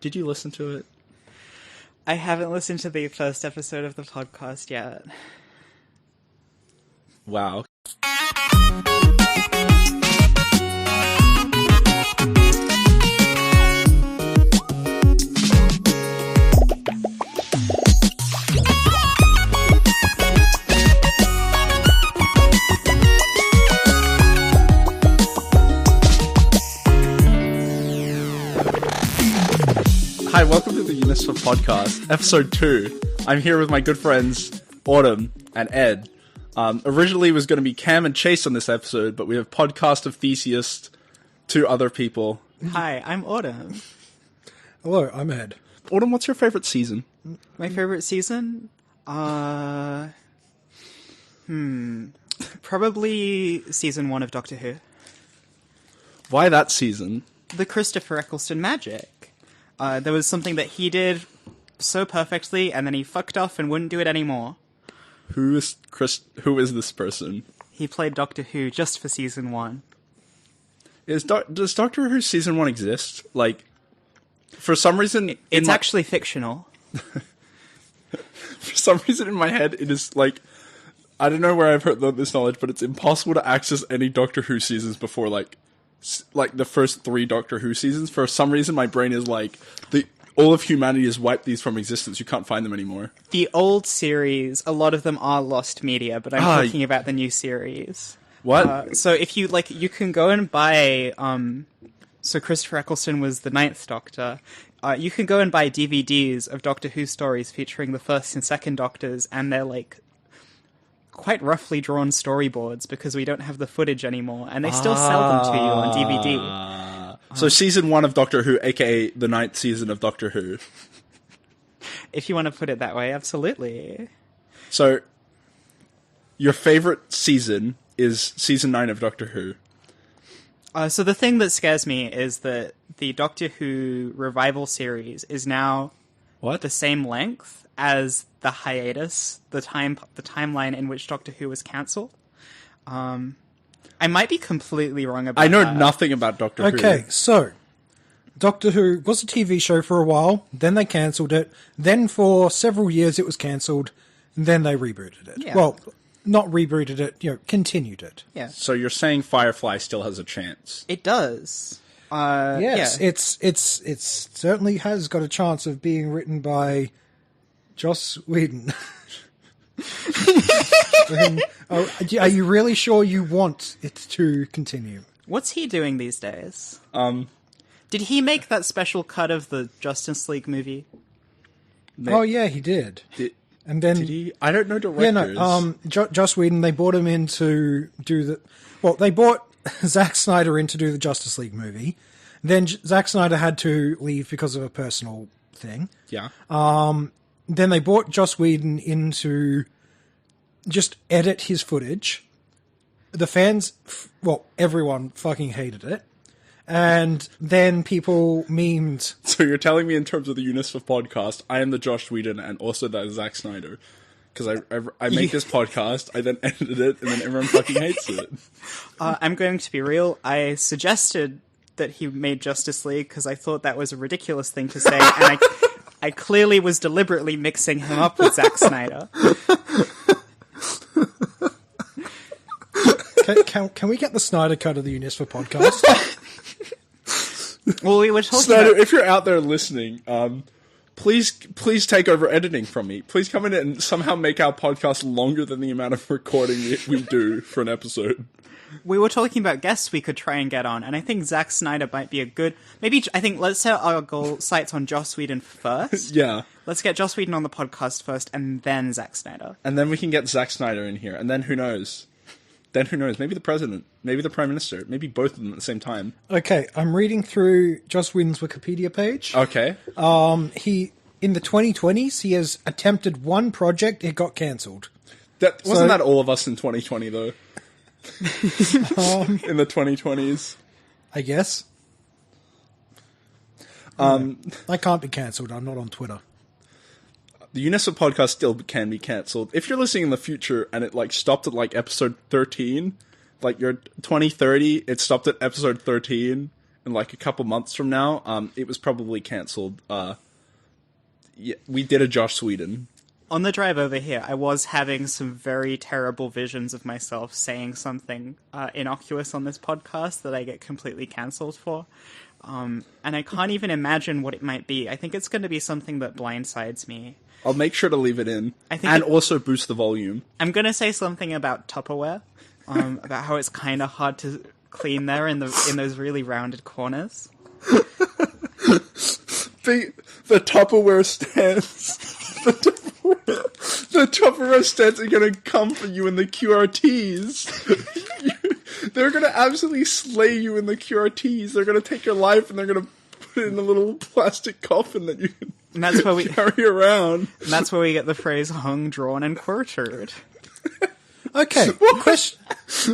Did you listen to it? I haven't listened to the first episode of the podcast yet. Wow. Hi, welcome to the UniSFA Podcast, episode 2. I'm here with my good friends, Autumn and Ed. Originally it was going to be Cam and Chase on this episode, but we have podcast of Theseus, 2 other people. Hi, I'm Autumn. Hello, I'm Ed. Autumn, what's your favorite season? My favorite season? Probably season 1 of Doctor Who. Why that season? The Christopher Eccleston magic. There was something that he did so perfectly, and then he fucked off and wouldn't do it anymore. Who is this person? He played Doctor Who just for season 1. Does Doctor Who season 1 exist? Like, for some reason... It's actually fictional. For some reason in my head, it is like... I don't know where I've heard this knowledge, but it's impossible to access any Doctor Who seasons before, like the first 3 Doctor Who seasons. For some reason, my brain is like, all of humanity has wiped these from existence. You can't find them anymore. The old series, a lot of them are lost media, but I'm talking about the new series. What? So if you, you can go and buy, so Christopher Eccleston was the 9th Doctor. You can go and buy DVDs of Doctor Who stories featuring the 1st and 2nd Doctors, and they're, quite roughly drawn storyboards because we don't have the footage anymore, and they still sell them to you on DVD. So season 1 of Doctor Who, aka the 9th season of Doctor Who. If you want to put it that way, absolutely. So, your favorite season is season 9 of Doctor Who. So the thing that scares me is that the Doctor Who revival series is now the same length as the hiatus, the timeline in which Doctor Who was cancelled. I might be completely wrong about that. I know nothing about Doctor Who. Okay, so Doctor Who was a TV show for a while, then they cancelled it, then for several years it was cancelled, and then they rebooted it. Yeah. Well, not rebooted it, continued it. Yeah. So you're saying Firefly still has a chance? It does. Yes, yeah. it certainly has got a chance of being written by Joss Whedon. Are you really sure you want it to continue? What's he doing these days? Did he make that special cut of the Justice League movie? Oh yeah, he did. And then did he? I don't know directors. Yeah, no. Joss Whedon. They brought him in to do the. Well, they brought Zack Snyder in to do the Justice League movie. Then Zack Snyder had to leave because of a personal thing. Yeah. Then they brought Joss Whedon in to just edit his footage. The fans, everyone fucking hated it. And then people memed... So you're telling me in terms of the UniSFA podcast, I am the Joss Whedon and also the Zack Snyder. Because I make this podcast, I then edit it, and then everyone fucking hates it. I'm going to be real. I suggested that he made Justice League because I thought that was a ridiculous thing to say, and I clearly was deliberately mixing him up with Zack Snyder. Can we get the Snyder cut of the UniSFA podcast? Well, we were talking Snyder, if you're out there listening, please take over editing from me. Please come in and somehow make our podcast longer than the amount of recording we do for an episode. We were talking about guests we could try and get on, and I think Zack Snyder might be a good... I think let's set our sights on Joss Whedon first. Yeah. Let's get Joss Whedon on the podcast first, and then Zack Snyder. And then we can get Zack Snyder in here, and then who knows? Maybe the president, maybe the prime minister, maybe both of them at the same time. Okay, I'm reading through Joss Whedon's Wikipedia page. Okay. In the 2020s, he has attempted one project, it got cancelled. Wasn't that all of us in 2020, though? In the 2020s. I guess. I can't be cancelled, I'm not on Twitter. The UniSFA podcast still can be cancelled. If you're listening in the future and it stopped at episode 13, you're 2030, it stopped at episode 13, in like a couple months from now. It was probably cancelled. Yeah, we did a Josh Whedon. On the drive over here, I was having some very terrible visions of myself saying something innocuous on this podcast that I get completely cancelled for. And I can't even imagine what it might be. I think it's going to be something that blindsides me. I'll make sure to leave it in. And also boost the volume. I'm going to say something about Tupperware, about how it's kind of hard to clean there in those really rounded corners. The Tupperware stands. The Tupperware stands are gonna come for you in the QRTs. They're gonna absolutely slay you in the QRTs. They're gonna take your life and they're gonna put it in a little plastic coffin that you can carry around. And that's where we get the phrase hung, drawn, and quartered. Okay, question.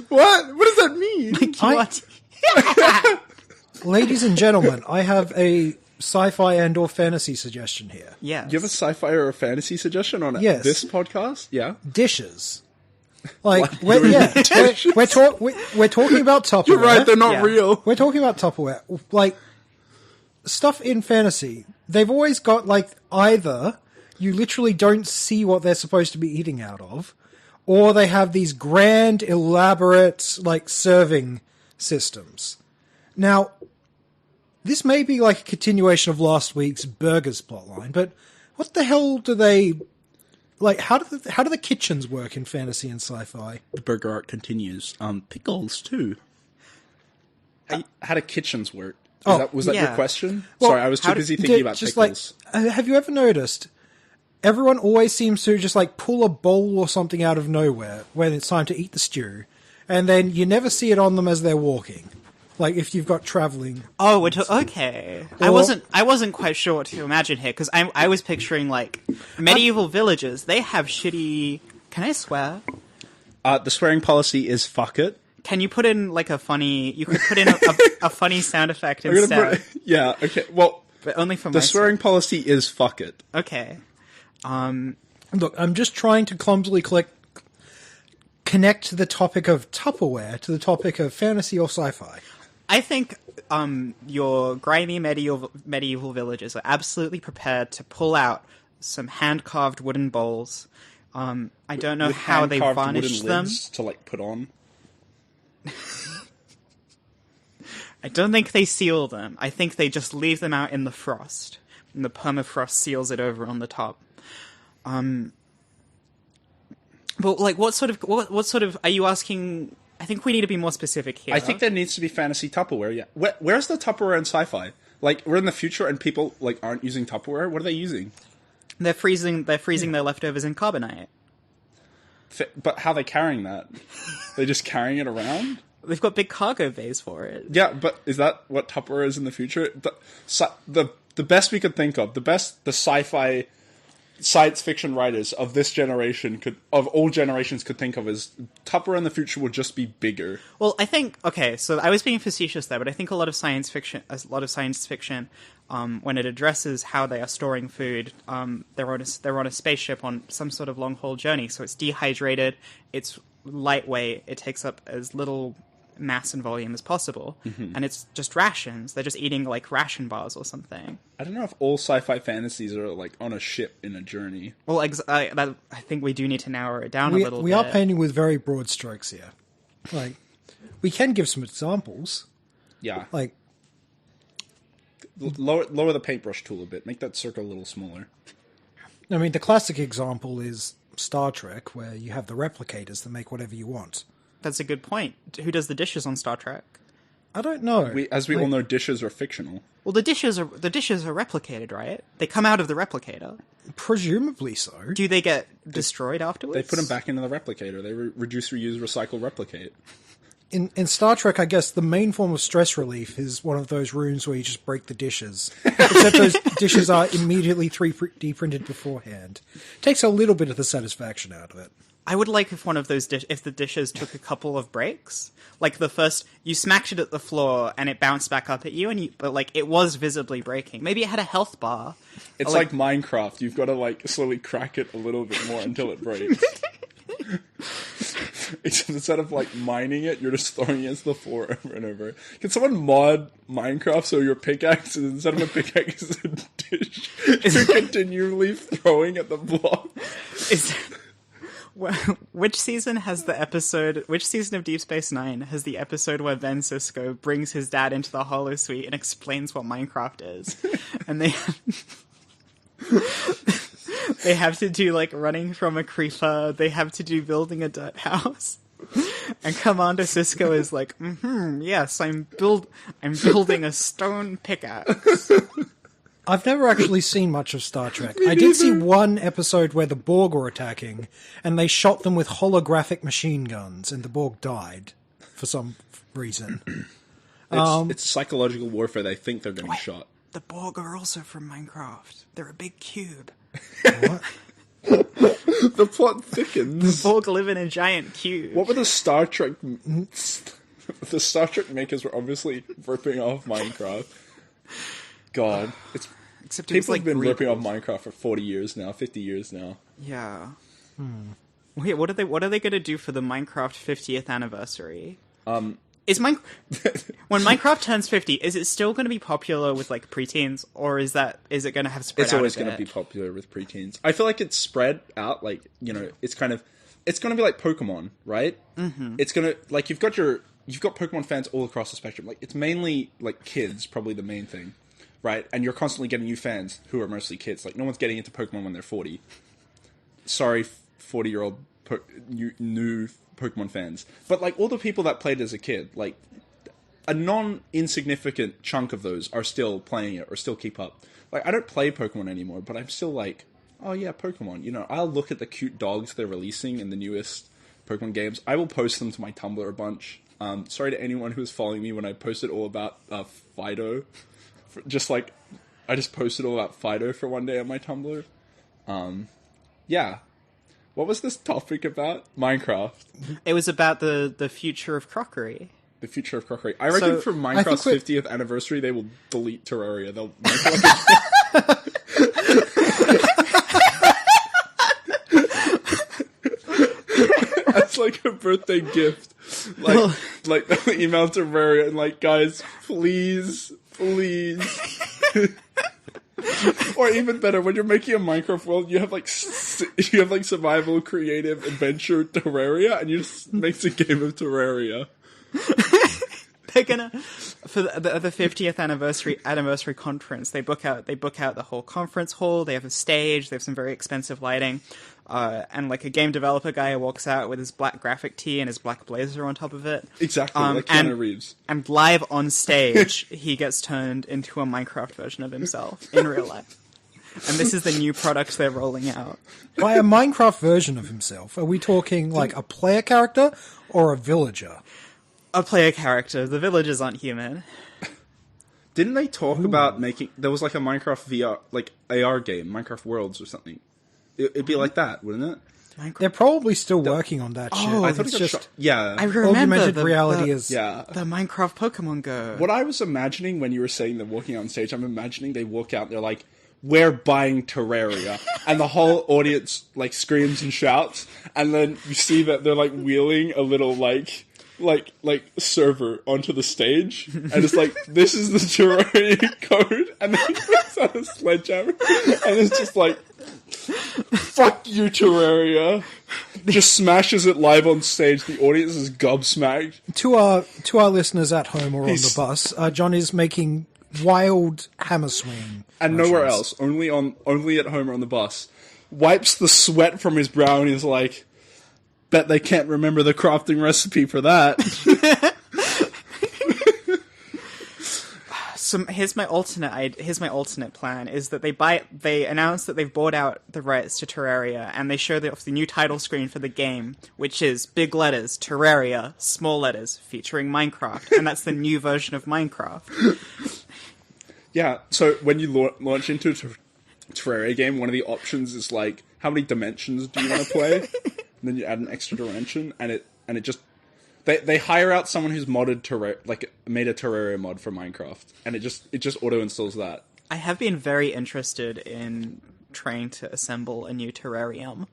What? What does that mean? Ladies and gentlemen, I have a sci-fi and/or fantasy suggestion here. Yeah. Do you have a sci-fi or a fantasy suggestion on Yes. this podcast? Yeah. Dishes. Like, we're talking about Tupperware. You're right, they're not real. We're talking about Tupperware. Like, stuff in fantasy, they've always got, like, either you literally don't see what they're supposed to be eating out of, or they have these grand, elaborate, like, serving systems. Now, this may be like a continuation of last week's burgers plotline, but what the hell do they... Like, how do the kitchens work in fantasy and sci-fi? The burger art continues. Pickles, too. How do kitchens work? Was that your question? Well, sorry, I was too busy thinking about just pickles. Like, have you ever noticed everyone always seems to just like pull a bowl or something out of nowhere when it's time to eat the stew, and then you never see it on them as they're walking. Like if you've got traveling. Oh, okay. I wasn't quite sure what to imagine here because I was picturing like medieval villages. They have shitty. Can I swear? The swearing policy is fuck it. Can you put in like a funny? You could put in a funny sound effect instead. Yeah. Okay. Well, but only for the swearing policy is fuck it. Okay. Look, I'm just trying to clumsily connect the topic of Tupperware to the topic of fantasy or sci-fi. I think your grimy medieval villagers are absolutely prepared to pull out some hand-carved wooden bowls. I don't know how they varnished them. To like put on. I don't think they seal them. I think they just leave them out in the frost, and the permafrost seals it over on the top. But like, what sort of are you asking? I think we need to be more specific here. I think there needs to be fantasy Tupperware. Yeah, where's the Tupperware in sci-fi? Like, we're in the future and people like aren't using Tupperware. What are they using? They're freezing their leftovers in carbonite. But how are they carrying that? They're just carrying it around? They've got big cargo bays for it. Yeah, but is that what Tupperware is in the future? The best we could think of, the sci-fi science fiction writers of this generation of all generations could think of is Tupperware in the future will just be bigger. Well, I think so I was being facetious there, but I think a lot of science fiction, when it addresses how they are storing food, they're on a spaceship on some sort of long haul journey, so it's dehydrated, it's lightweight, it takes up as little mass and volume as possible, and it's just rations. They're just eating like ration bars or something. I don't know if all sci-fi fantasies are like on a ship in a journey. Well, I think we do need to narrow it down a little bit. We are painting with very broad strokes here. Like, we can give some examples. Yeah. Like, lower the paintbrush tool a bit. Make that circle a little smaller. I mean, the classic example is Star Trek, where you have the replicators that make whatever you want. That's a good point. Who does the dishes on Star Trek? I don't know. We all know, dishes are fictional. Well, the dishes are replicated, right? They come out of the replicator. Presumably so. Do they get destroyed afterwards? They put them back into the replicator. They reduce, reuse, recycle, replicate. In Star Trek, I guess the main form of stress relief is one of those rooms where you just break the dishes. Except those dishes are immediately 3D printed beforehand. Takes a little bit of the satisfaction out of it. I would like if one of those if the dishes took a couple of breaks. Like the first, you smacked it at the floor and it bounced back up at you, but like it was visibly breaking. Maybe it had a health bar. It's like Minecraft. You've got to like slowly crack it a little bit more until it breaks. Except instead of like mining it, you're just throwing it into the floor over and over. Can someone mod Minecraft so your pickaxe is instead of a pickaxe is a dish? You're continually throwing at the block. Which season has the episode? Which season of Deep Space Nine has the episode where Ben Sisko brings his dad into the holosuite and explains what Minecraft is, and they have to do like running from a creeper. They have to do building a dirt house, and Commander Sisko is like, "Yes, I'm building a stone pickaxe." I've never actually seen much of Star Trek. I did see one episode where the Borg were attacking, and they shot them with holographic machine guns, and the Borg died for some reason. It's psychological warfare. They think they're getting shot. The Borg are also from Minecraft. They're a big cube. What? The plot thickens. The Borg live in a giant cube. What were the Star Trek... The Star Trek makers were obviously ripping off Minecraft. God. Except People have been ripping off Minecraft for 40 years now, 50 years now. Yeah. Wait, what are they going to do for the Minecraft 50th anniversary? Is when Minecraft turns 50, is it still going to be popular with like preteens, or is it going to have spread out? It's always going to be popular with preteens. I feel like it's spread out, like, you know, it's going to be like Pokemon, right? Mm-hmm. It's going to, like, you've got Pokemon fans all across the spectrum. Like, it's mainly like kids, probably the main thing. Right, and you're constantly getting new fans who are mostly kids. Like, no one's getting into Pokemon when they're 40. Sorry, 40-year-old new Pokemon fans. But, like, all the people that played as a kid, like, a non-insignificant chunk of those are still playing it or still keep up. Like, I don't play Pokemon anymore, but I'm still like, oh yeah, Pokemon. You know, I'll look at the cute dogs they're releasing in the newest Pokemon games. I will post them to my Tumblr a bunch. Sorry to anyone who was following me when I posted all about Fido. I just posted all about Fido for one day on my Tumblr. Yeah. What was this topic about? Minecraft. It was about the future of crockery. The future of crockery. I reckon for Minecraft's 50th anniversary, they will delete Terraria. They'll make That's like a birthday gift. Like they'll email Terraria and like, guys, please. Or even better, when you're making a Minecraft world, you have like survival, creative, adventure, Terraria, and you just make a game of Terraria. They're gonna, for the 50th anniversary conference, they book out the whole conference hall. They have a stage. They have some very expensive lighting, and like a game developer guy walks out with his black graphic tee and his black blazer on top of it. Exactly, like Keanu Reeves. And live on stage, he gets turned into a Minecraft version of himself in real life. And this is the new product they're rolling out. By a Minecraft version of himself, are we talking like a player character or a villager? A player character. The villagers aren't human. Didn't they talk about making... There was like a Minecraft VR, like AR game, Minecraft Worlds or something. It'd be like that, wouldn't it? They're probably still working on that shit. I thought it's just... Yeah. I remember augmented reality is... Yeah. The Minecraft Pokemon Go. What I was imagining when you were saying they're walking on stage, I'm imagining they walk out and they're like, we're buying Terraria. And the whole audience like screams and shouts. And then you see that they're like wheeling a little like server onto the stage, and it's like, this is the Terraria code, and then he puts out a sledgehammer, and it's just like, fuck you, Terraria. Just smashes it live on stage. The audience is gobsmacked. To our listeners at home or on the bus, John is making wild hammer swing and motions. Nowhere else, only at home or on the bus. Wipes the sweat from his brow, and he's like, bet they can't remember the crafting recipe for that. So here's my alternate plan is that they announce that they've bought out the rights to Terraria, and they show the new title screen for the game, which is big letters Terraria, small letters featuring Minecraft, and that's the new version of Minecraft. Yeah, so when you launch into a Terraria game, one of the options is like, how many dimensions do you want to play? And then you add an extra dimension, and it just they hire out someone who's modded made a Terraria mod for Minecraft, and it just auto installs that. I have been very interested in trying to assemble a new terrarium.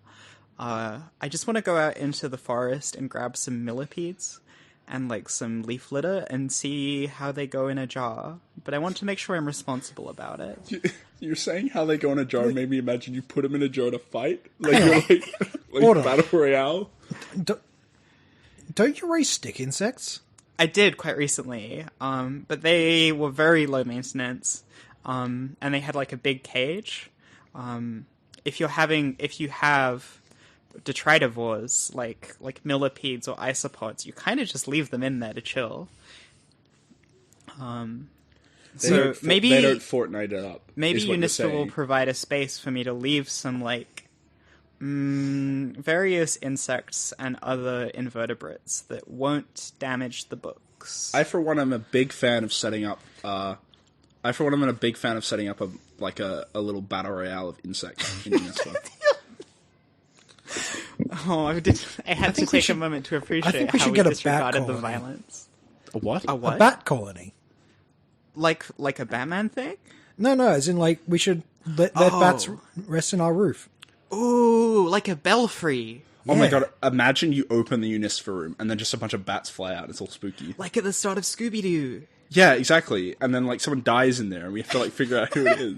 I just want to go out into the forest and grab some millipedes and like some leaf litter and see how they go in a jar. But I want to make sure I'm responsible about it. You're saying how they go in a jar made me imagine you put them in a jar to fight? Like, you're like Battle Royale? Don't you raise stick insects? I did quite recently, but they were very low maintenance, and they had like a big cage. If you have detritivores like millipedes or isopods, you kind of just leave them in there to chill. So maybe they don't Fortnite it up. Maybe UniSFA will provide a space for me to leave some like various insects and other invertebrates that won't damage the books. I, for one, am a big fan of setting up. A little battle royale of insects in UniSFA. Oh, I had to take a moment to appreciate how we disregarded the violence. A what? A what? A bat colony. Like a Batman thing? No, as in like we should let bats rest in our roof. Ooh, like a belfry. Oh my god, imagine you open the UniSFA room and then just a bunch of bats fly out. It's all spooky. Like at the start of Scooby-Doo. Yeah, exactly. And then like someone dies in there and we have to like figure out who it is.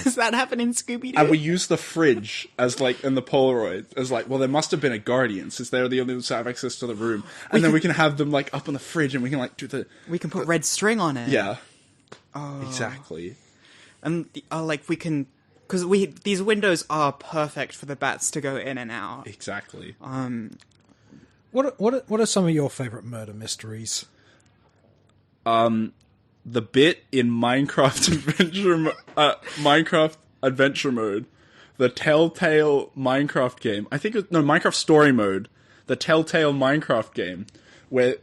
Does that happen in Scooby-Doo? And we use the fridge as like, in the Polaroid, as like, well, there must have been a guardian since they're the only ones who have access to the room. And then we can have them like up on the fridge and we can like do the... We can put red string on it. Yeah. Oh. Exactly. And like we can... Because these windows are perfect for the bats to go in and out. Exactly. What are some of your favorite murder mysteries? The bit in Minecraft Adventure Mode, the Telltale Minecraft game. I think Minecraft Story Mode, the Telltale Minecraft game, where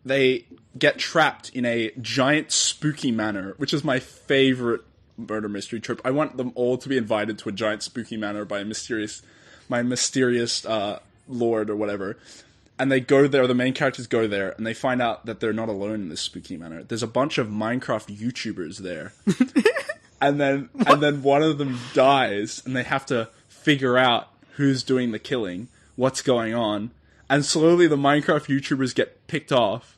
they get trapped in a giant spooky manor, which is my favorite murder mystery trope. I want them all to be invited to a giant spooky manor by my mysterious lord or whatever. And they go there, the main characters go there, and they find out that they're not alone in this spooky manor. There's a bunch of Minecraft YouTubers there. and then one of them dies, and they have to figure out who's doing the killing, what's going on. And slowly the Minecraft YouTubers get picked off.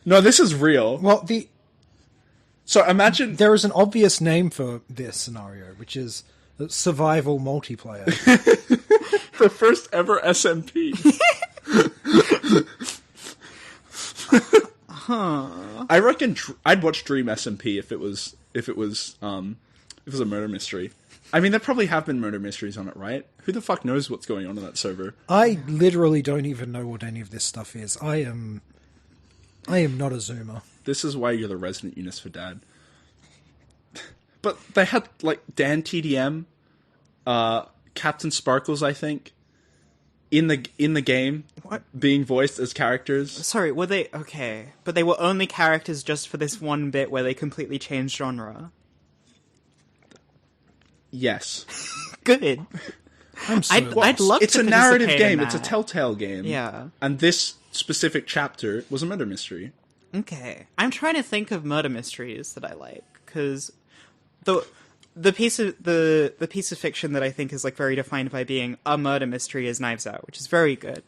No, this is real. Well, So imagine... There is an obvious name for this scenario, which is survival multiplayer. The first ever SMP. I reckon I'd watch Dream SMP if it was a murder mystery. I mean, there probably have been murder mysteries on it, right? Who the fuck knows what's going on in that server? I literally don't even know what any of this stuff is. I am not a Zoomer. This is why you're the resident UniSFA dad. But they had like Dan TDM, Captain Sparkles, I think, in the game, what? Being voiced as characters. Sorry, were they okay? But they were only characters just for this one bit where they completely changed genre. Yes. Good. I'd love it's to a narrative game. in It's a that. Telltale game. Yeah. And this specific chapter was a murder mystery. Okay. I'm trying to think of murder mysteries that I like, because the piece of fiction that I think is like very defined by being a murder mystery is Knives Out, which is very good,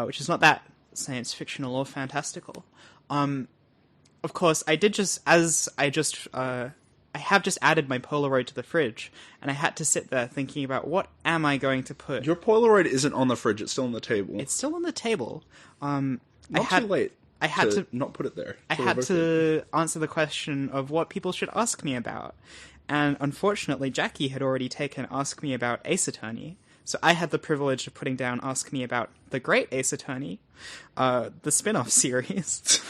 which is not that science fictional or fantastical. Of course, I have just added my Polaroid to the fridge, and I had to sit there thinking about what am I going to put. Your Polaroid isn't on the fridge; it's still on the table. It's still on the table. Not too late. I had to not put it there. I had to answer the question of what people should ask me about. And unfortunately, Jackie had already taken Ask Me About Ace Attorney, so I had the privilege of putting down Ask Me About The Great Ace Attorney, the spin-off series.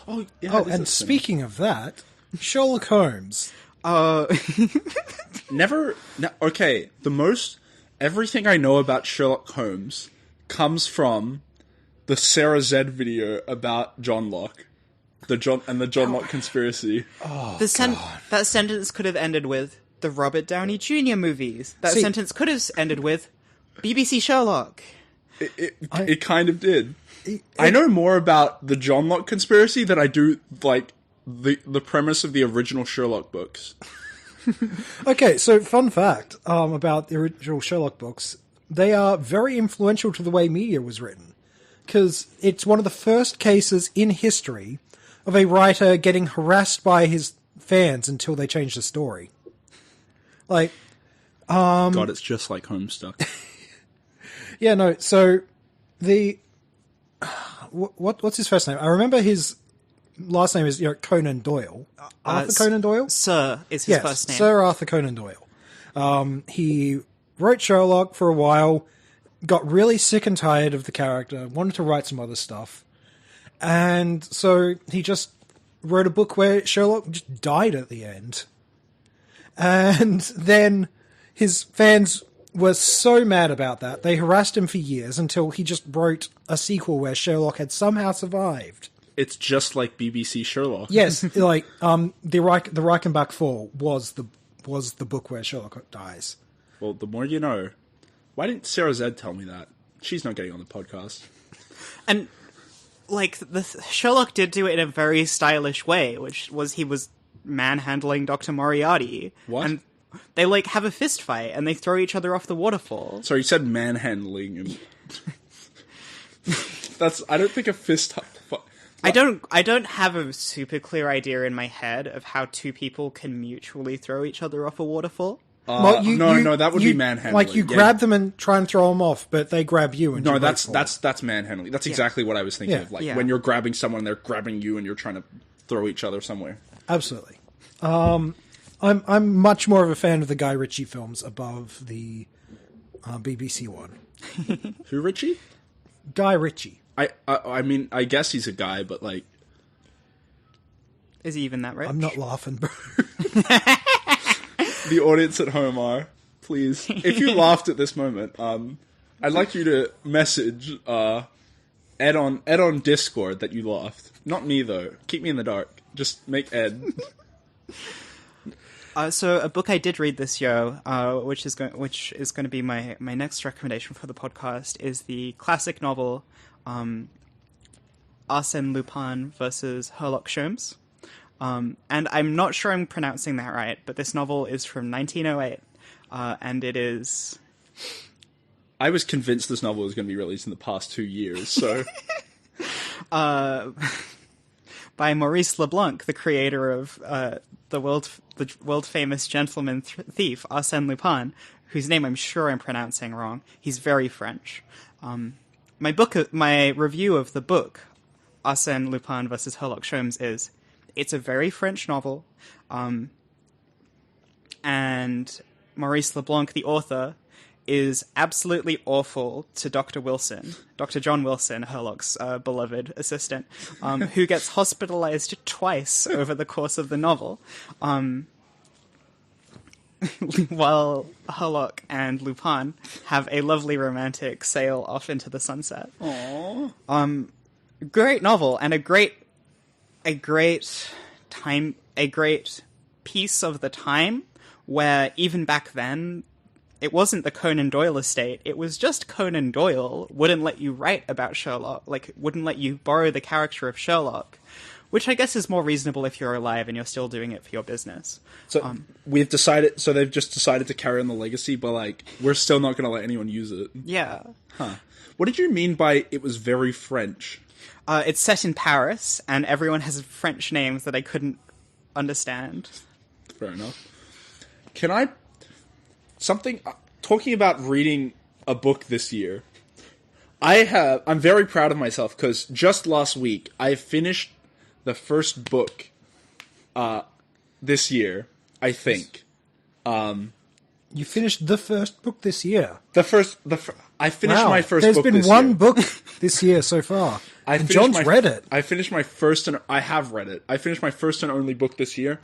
And speaking of that, Sherlock Holmes. Everything I know about Sherlock Holmes comes from the Sarah Z video about John Locke. The John Locke conspiracy. That sentence could have ended with the Robert Downey Jr. movies. That sentence could have ended with BBC Sherlock. It kind of did. I know more about the John Locke conspiracy than I do like the premise of the original Sherlock books. Okay, so fun fact about the original Sherlock books. They are very influential to the way media was written. Because it's one of the first cases in history of a writer getting harassed by his fans until they changed the story. Like, God, it's just like Homestuck. yeah, no, so the... What's his first name? I remember his last name is Conan Doyle. Arthur Conan Doyle? Sir is his first name. Sir Arthur Conan Doyle. He wrote Sherlock for a while, got really sick and tired of the character, wanted to write some other stuff. And so he just wrote a book where Sherlock just died at the end. And then his fans were so mad about that, they harassed him for years until he just wrote a sequel where Sherlock had somehow survived. It's just like BBC Sherlock. Yes, like the Reichenbach Fall was the book where Sherlock dies. Well, the more you know. Why didn't Sarah Zed tell me that? She's not getting on the podcast. And, like, Sherlock did do it in a very stylish way, which was he was manhandling Dr. Moriarty. What? And they, like, have a fist fight, and they throw each other off the waterfall. Sorry, you said manhandling. And... I don't think a fist... I don't have a super clear idea in my head of how two people can mutually throw each other off a waterfall. Well, no, that would be manhandling. Like you grab them and try and throw them off, but they grab you. And no, that's manhandling. That's exactly what I was thinking of. Like when you're grabbing someone, they're grabbing you, and you're trying to throw each other somewhere. Absolutely. I'm much more of a fan of the Guy Ritchie films above the BBC one. Who, Ritchie? Guy Ritchie. I mean, I guess he's a guy, but like, is he even that rich? I'm not laughing, bro. The audience at home are. Please, if you laughed at this moment, I'd like you to message Ed on Discord that you laughed. Not me though. Keep me in the dark. Just make Ed. So a book I did read this year, which is going to be my next recommendation for the podcast, is the classic novel Arsène Lupin versus Sherlock Holmes. And I'm not sure I'm pronouncing that right, but this novel is from 1908, and it is... I was convinced this novel was going to be released in the past 2 years, so... by Maurice Leblanc, the creator of the world-famous gentleman thief, Arsène Lupin, whose name I'm sure I'm pronouncing wrong. He's very French. My review of the book, Arsène Lupin versus Sherlock Holmes, is... It's a very French novel, and Maurice Leblanc, the author, is absolutely awful to Dr. Wilson, Dr. John Wilson, Sherlock's beloved assistant, who gets hospitalized twice over the course of the novel, while Sherlock and Lupin have a lovely romantic sail off into the sunset. Aww. Great novel, and a great piece of the time where even back then it wasn't the Conan Doyle estate, it was just Conan Doyle wouldn't let you write about Sherlock, like wouldn't let you borrow the character of Sherlock, which I guess is more reasonable if you're alive and you're still doing it for your business. So they've just decided to carry on the legacy, but like we're still not going to let anyone use it. Yeah. Huh. What did you mean by it was very French? It's set in Paris, and everyone has French names that I couldn't understand. Fair enough. Talking about reading a book this year, I'm very proud of myself, because just last week, I finished the first book, this year, I think. You finished the first book this year? I finished my first book this year. There's been one book this year so far. John's read it. I finished my first and... I have read it. I finished my first and only book this year.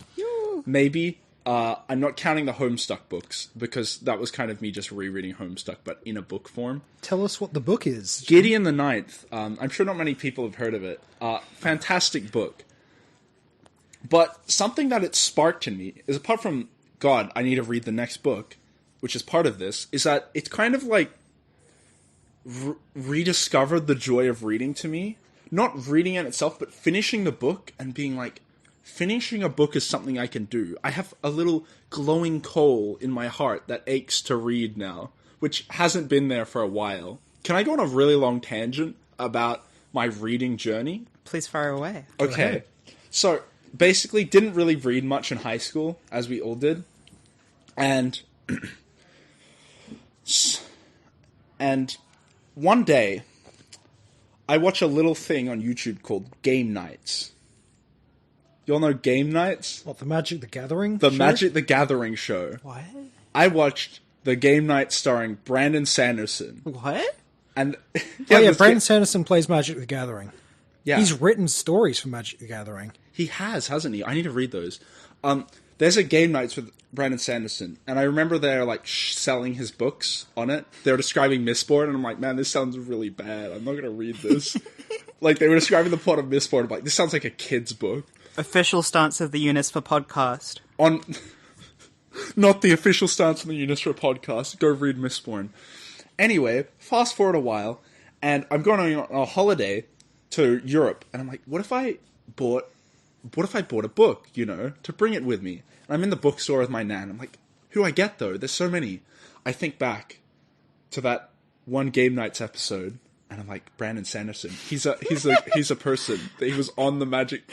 Maybe. I'm not counting the Homestuck books, because that was kind of me just rereading Homestuck, but in a book form. Tell us what the book is. Gideon the Ninth. I'm sure not many people have heard of it. Fantastic book. But something that it sparked in me is, apart from, God, I need to read the next book, which is part of this, is that it's kind of like rediscovered the joy of reading to me. Not reading it itself, but finishing the book and being like, finishing a book is something I can do. I have a little glowing coal in my heart that aches to read now, which hasn't been there for a while. Can I go on a really long tangent about my reading journey? Please fire away. Okay. So, basically, didn't really read much in high school, as we all did. And one day, I watch a little thing on YouTube called Game Nights. You all know Game Nights? What, the Magic the Gathering The show? Magic the Gathering show. What? I watched the Game Nights starring Brandon Sanderson. What? And Brandon Sanderson plays Magic the Gathering. Yeah. He's written stories for Magic the Gathering. He has, hasn't he? I need to read those. There's a Game Nights with Brandon Sanderson, and I remember they're like selling his books on it. They were describing Mistborn, and I'm like, man, this sounds really bad. I'm not going to read this. Like, they were describing the plot of Mistborn. I'm like, this sounds like a kid's book. Official stance of the UniSFA podcast. Not the official stance on the UniSFA podcast. Go read Mistborn. Anyway, fast forward a while, and I'm going on a holiday to Europe, and I'm like, what if I bought a book, to bring it with me? And I'm in the bookstore with my nan. I'm like, who do I get though? There's so many. I think back to that one Game Nights episode, and I'm like, Brandon Sanderson. He's a person. He was on the Magic.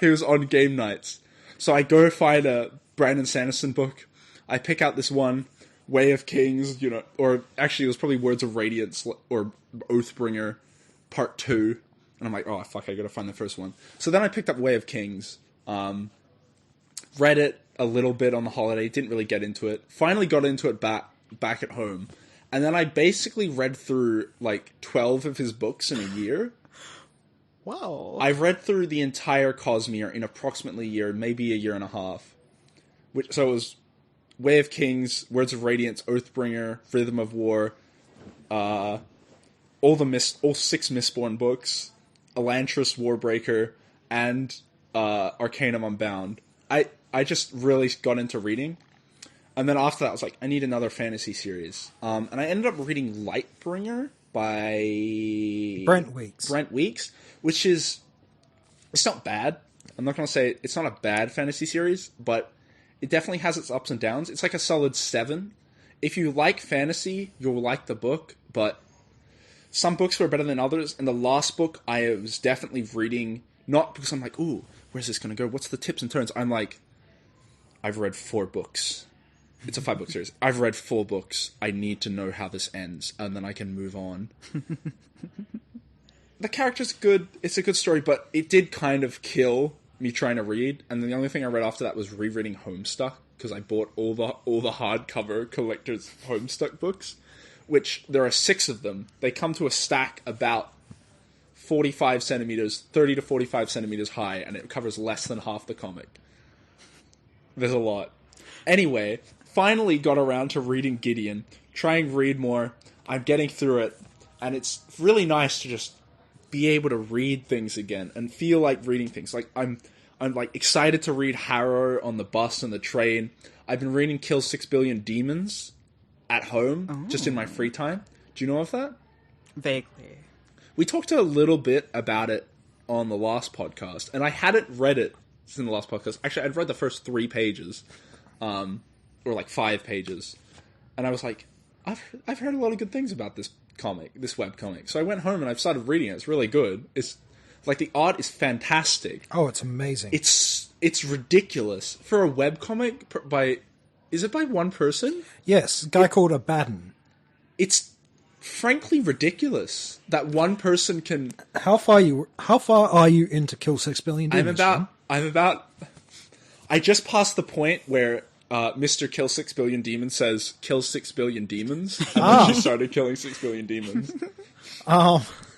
He was on Game Nights. So I go find a Brandon Sanderson book. I pick out this one, Way of Kings, or actually it was probably Words of Radiance or Oathbringer Part 2. And I'm like, oh, fuck, I gotta find the first one. So then I picked up Way of Kings, read it a little bit on the holiday, didn't really get into it. Finally got into it back at home. And then I basically read through, 12 of his books in a year. Wow. I read through the entire Cosmere in approximately a year, maybe a year and a half. So it was Way of Kings, Words of Radiance, Oathbringer, Rhythm of War, all 6 Mistborn books, Elantris, Warbreaker, and Arcanum Unbound. I just really got into reading. And then after that, I was like, I need another fantasy series. And I ended up reading Lightbringer by Brent Weeks, which is... It's not bad. I'm not going to say it's not a bad fantasy series, but it definitely has its ups and downs. It's like a solid 7. If you like fantasy, you'll like the book, but some books were better than others, and the last book I was definitely reading, not because I'm like, ooh, where's this going to go? What's the tips and turns? I'm like, I've read 4 books. It's a 5-book series. I've read 4 books. I need to know how this ends, and then I can move on. The character's good. It's a good story, but it did kind of kill me trying to read, and then the only thing I read after that was rereading Homestuck, because I bought all the hardcover collector's Homestuck books, which there are 6 of them. They come to a stack about 45 centimeters, 30 to 45 centimeters high, and it covers less than half the comic. There's a lot. Anyway, finally got around to reading Gideon, trying to read more. I'm getting through it, and it's really nice to just be able to read things again and feel like reading things. Like I'm like excited to read Harrow on the bus and the train. I've been reading Kill 6 Billion Demons at home, just in my free time. Do you know of that? Vaguely. We talked a little bit about it on the last podcast, and I hadn't read it since the last podcast. Actually, I'd read the first 3 pages, or 5 pages, and I was like, I've heard a lot of good things about this webcomic. So I went home and I've started reading it. It's really good. It's like the art is fantastic. Oh, it's amazing. It's ridiculous for a webcomic by. Is it by one person? Yes, a guy called Abaddon. It's frankly ridiculous that one person can. How far are you into Kill 6 Billion Demons? I just passed the point where Mr. Kill 6 Billion Demons says kill 6 billion demons, and then she started killing 6 billion demons.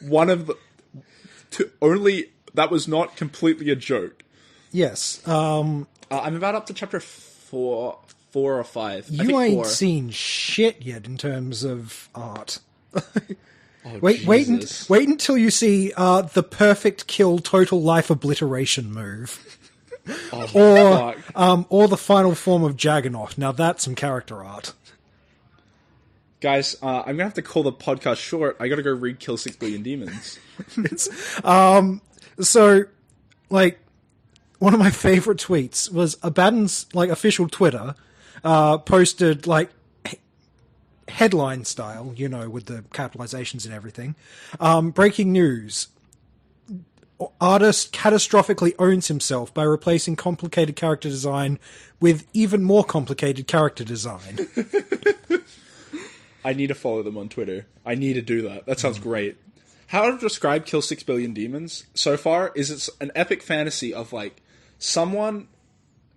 One of the only that was not completely a joke. Yes. I'm about up to chapter 4 or 5. You ain't seen shit yet in terms of art. Oh, wait until you see the perfect kill total life obliteration move. Or the final form of Jaggernaut. Now that's some character art. Guys, I'm going to have to call the podcast short. I got to go read Kill 6 Billion Demons. one of my favorite tweets was Abaddon's like official Twitter posted like headline style, you know, with the capitalizations and everything. Breaking news. Artist catastrophically owns himself by replacing complicated character design with even more complicated character design. I need to follow them on Twitter. I need to do that. That sounds great. How I've described Kill 6 Billion Demons so far is it's an epic fantasy of, like, someone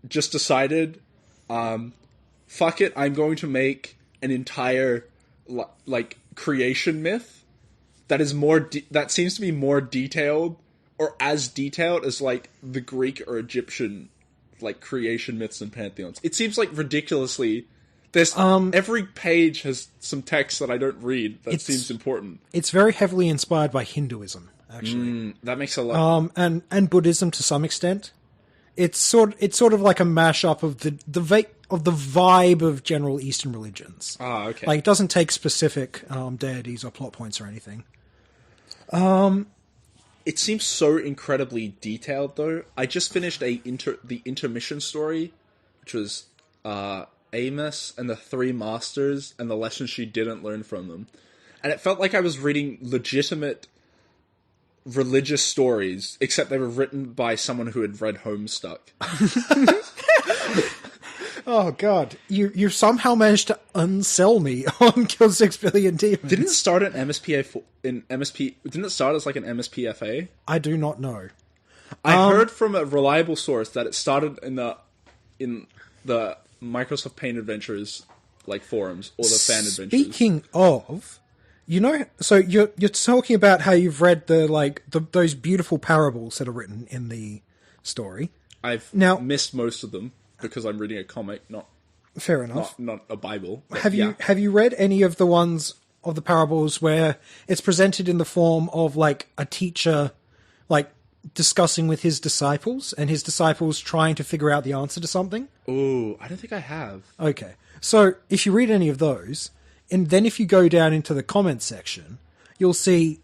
just decided, fuck it, I'm going to make an entire, like, creation myth that is more, that seems to be more detailed, or as detailed as, like, the Greek or Egyptian, like, creation myths and pantheons. It seems, like, ridiculously... There's every page has some text that I don't read that seems important. It's very heavily inspired by Hinduism, actually. That makes a lot. And Buddhism to some extent. It's sort of like a mashup of the vibe of general Eastern religions. Ah, okay. Like, it doesn't take specific deities or plot points or anything. It seems so incredibly detailed, though. I just finished the intermission story, which was Amos and the Three Masters and the lessons she didn't learn from them. And it felt like I was reading legitimate religious stories, except they were written by someone who had read Homestuck. Oh god, you somehow managed to unsell me on Kill 6 Billion Demons. Didn't it start at Didn't it start as like an MSPFA? I do not know. I heard from a reliable source that it started in the Microsoft Paint Adventures like forums or the fan adventures. Speaking of, you know, so you're talking about how you've read those beautiful parables that are written in the story. I've missed most of them because I'm reading a comic, not fair enough, not a Bible. Have you read any of the ones of the parables where it's presented in the form of like a teacher like discussing with his disciples and his disciples trying to figure out the answer to something? Oh, I don't think I have. Okay. So if you read any of those, and then if you go down into the comments section, you'll see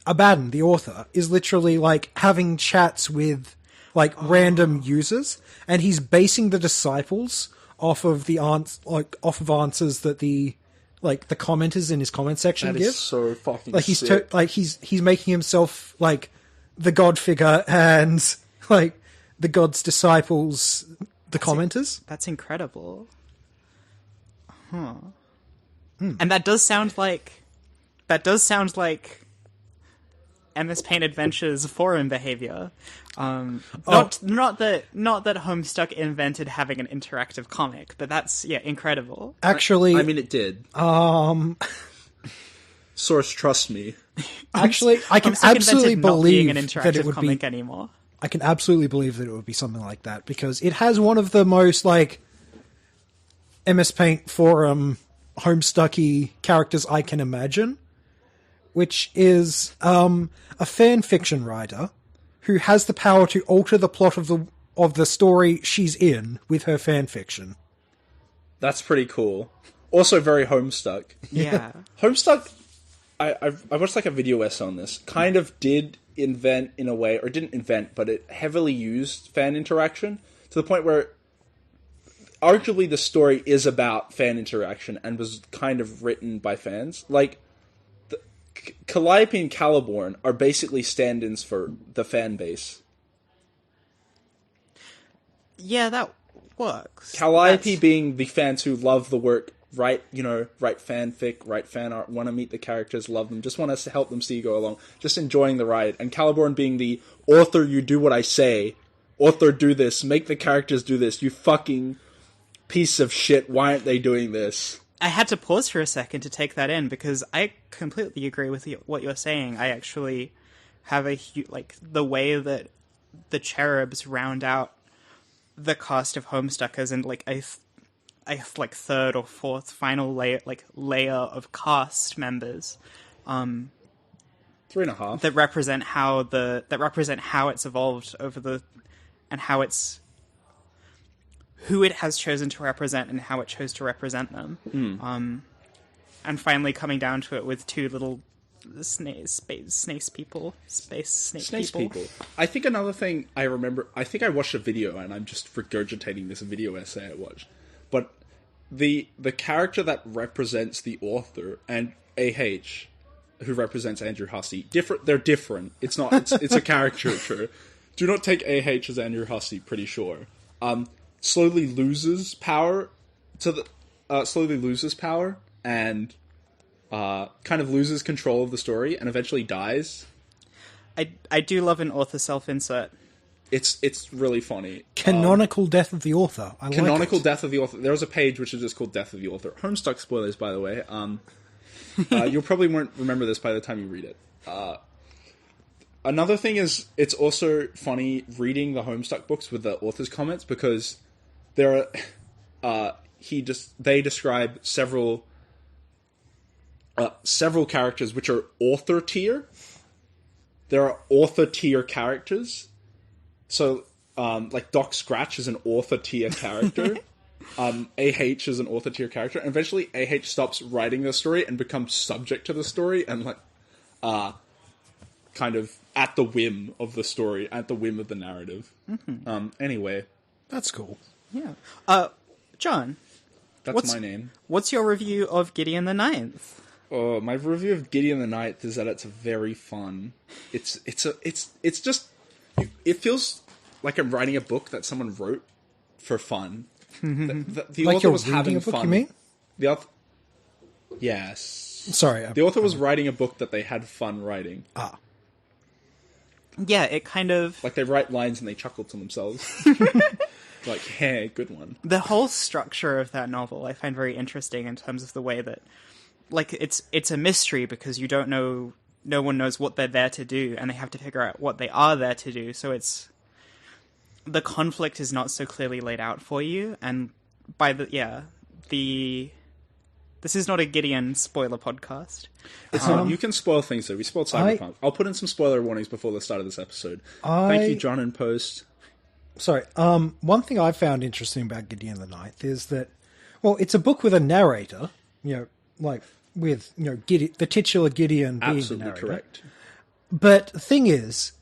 Abaddon, the author, is literally like having chats with like random users, and he's basing the disciples off of answers that the commenters in his comment section that give. Is so fucking like sick. He's making himself like the god figure and like the god's disciples, the commenters. That's incredible. Huh. And that does sound like MS Paint Adventures forum behavior. Not that Homestuck invented having an interactive comic, but that's incredible. Actually, I mean, it did. Source, trust me. Actually, I can absolutely believe an interactive that it would comic be anymore. I can absolutely believe that it would be something like that because it has one of the most like MS Paint forum Homestucky characters I can imagine, which is a fan fiction writer who has the power to alter the plot of the story she's in with her fan fiction. That's pretty cool. Also very Homestuck. Yeah. Homestuck, I watched like a video essay on this, kind of did invent in a way, or didn't invent, but it heavily used fan interaction to the point where arguably the story is about fan interaction and was kind of written by fans. Like, Calliope and Caliborn are basically stand-ins for the fan base. Yeah, that works. Calliope being the fans who love the work, write fanfic, write fan art, want to meet the characters, love them, just want us to help them see you go along, just enjoying the ride. And Caliborn being the author, you do what I say, author do this, make the characters do this, you fucking piece of shit, why aren't they doing this? I had to pause for a second to take that in because I completely agree with what you're saying. I actually have the way that the cherubs round out the cast of Homestuckers and like a third or fourth final layer of cast members, 3.5 that represent how it's evolved over and how it's who it has chosen to represent and how it chose to represent them. And finally coming down to it with two little Space people. Space Snake's people. people. I think another thing I remember, I think I watched a video, and I'm just regurgitating this video essay I watched, but the character that represents the author and AH, who represents Andrew Hussey, they're different. It's a caricature. Do not take AH as Andrew Hussey, pretty sure. Slowly loses power and kind of loses control of the story and eventually dies. I do love an author self-insert. It's really funny. Canonical death of the author. Canonical death of the author. There was a page which is just called Death of the Author. Homestuck spoilers, by the way. You probably won't remember this by the time you read it. Another thing is, it's also funny reading the Homestuck books with the author's comments, because there are they describe several characters which are author tier. There are author tier characters. So, like Doc Scratch is an author tier character. AH is an author tier character. And eventually AH stops writing the story and becomes subject to the story and kind of at the whim of the story, at the whim of the narrative. Mm-hmm. Anyway. That's cool. Yeah. John. That's my name. What's your review of Gideon the Ninth? Oh, my review of Gideon the Ninth is that it's very fun. It's just, it feels like I'm writing a book that someone wrote for fun. The like author was having a book, fun. You mean? The author, yes. Sorry. The author was writing a book that they had fun writing. Ah. Yeah, it kind of... Like, they write lines and they chuckle to themselves. Like, hey, good one. The whole structure of that novel I find very interesting in terms of the way that... Like, it's a mystery because you don't know... No one knows what they're there to do, and they have to figure out what they are there to do, so it's... The conflict is not so clearly laid out for you, and by This is not a Gideon spoiler podcast. It's not. You can spoil things, though. We spoiled Cyberpunk. I'll put in some spoiler warnings before the start of this episode. Thank you, John, in post. Sorry. One thing I found interesting about Gideon the Ninth is that, well, it's a book with a narrator, with, the titular Gideon being the narrator. Absolutely correct. But the thing is,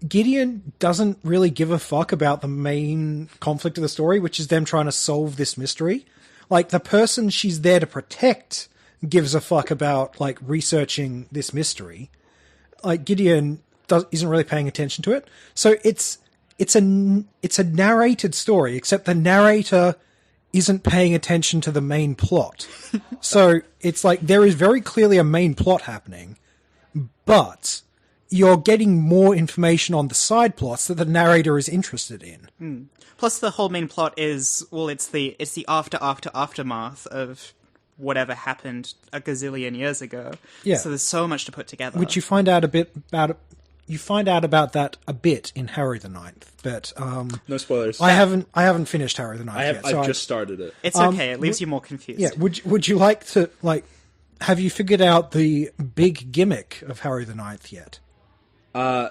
Gideon doesn't really give a fuck about the main conflict of the story, which is them trying to solve this mystery. Like, the person she's there to protect gives a fuck about, researching this mystery. Like, Gideon isn't really paying attention to it. So it's a narrated story, except the narrator isn't paying attention to the main plot. So it's like, there is very clearly a main plot happening, but you're getting more information on the side plots that the narrator is interested in. Plus, the whole main plot is, well, it's the aftermath of whatever happened a gazillion years ago. Yeah. So there's so much to put together. Which you find out about that a bit in Harry the Ninth, but no spoilers. I haven't finished Harry the Ninth yet. I've just started it. It's okay. It leaves you more confused. Yeah. Would you like to have you figured out the big gimmick of Harry the Ninth yet?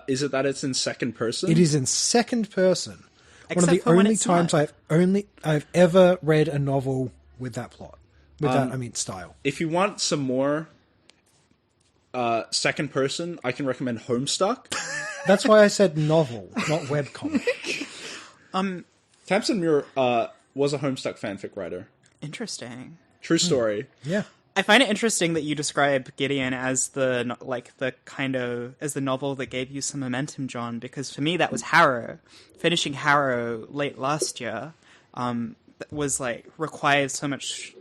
Is it that it's in second person? It is in second person. Except one of the only times not. I've ever read a novel with that plot. With that style. If you want some more second person, I can recommend Homestuck. That's why I said novel, not webcomic. Tamsin Muir was a Homestuck fanfic writer. Interesting. True story. Yeah. I find it interesting that you describe Gideon as the novel that gave you some momentum, John, because for me that was Harrow. Finishing Harrow late last year was required so much.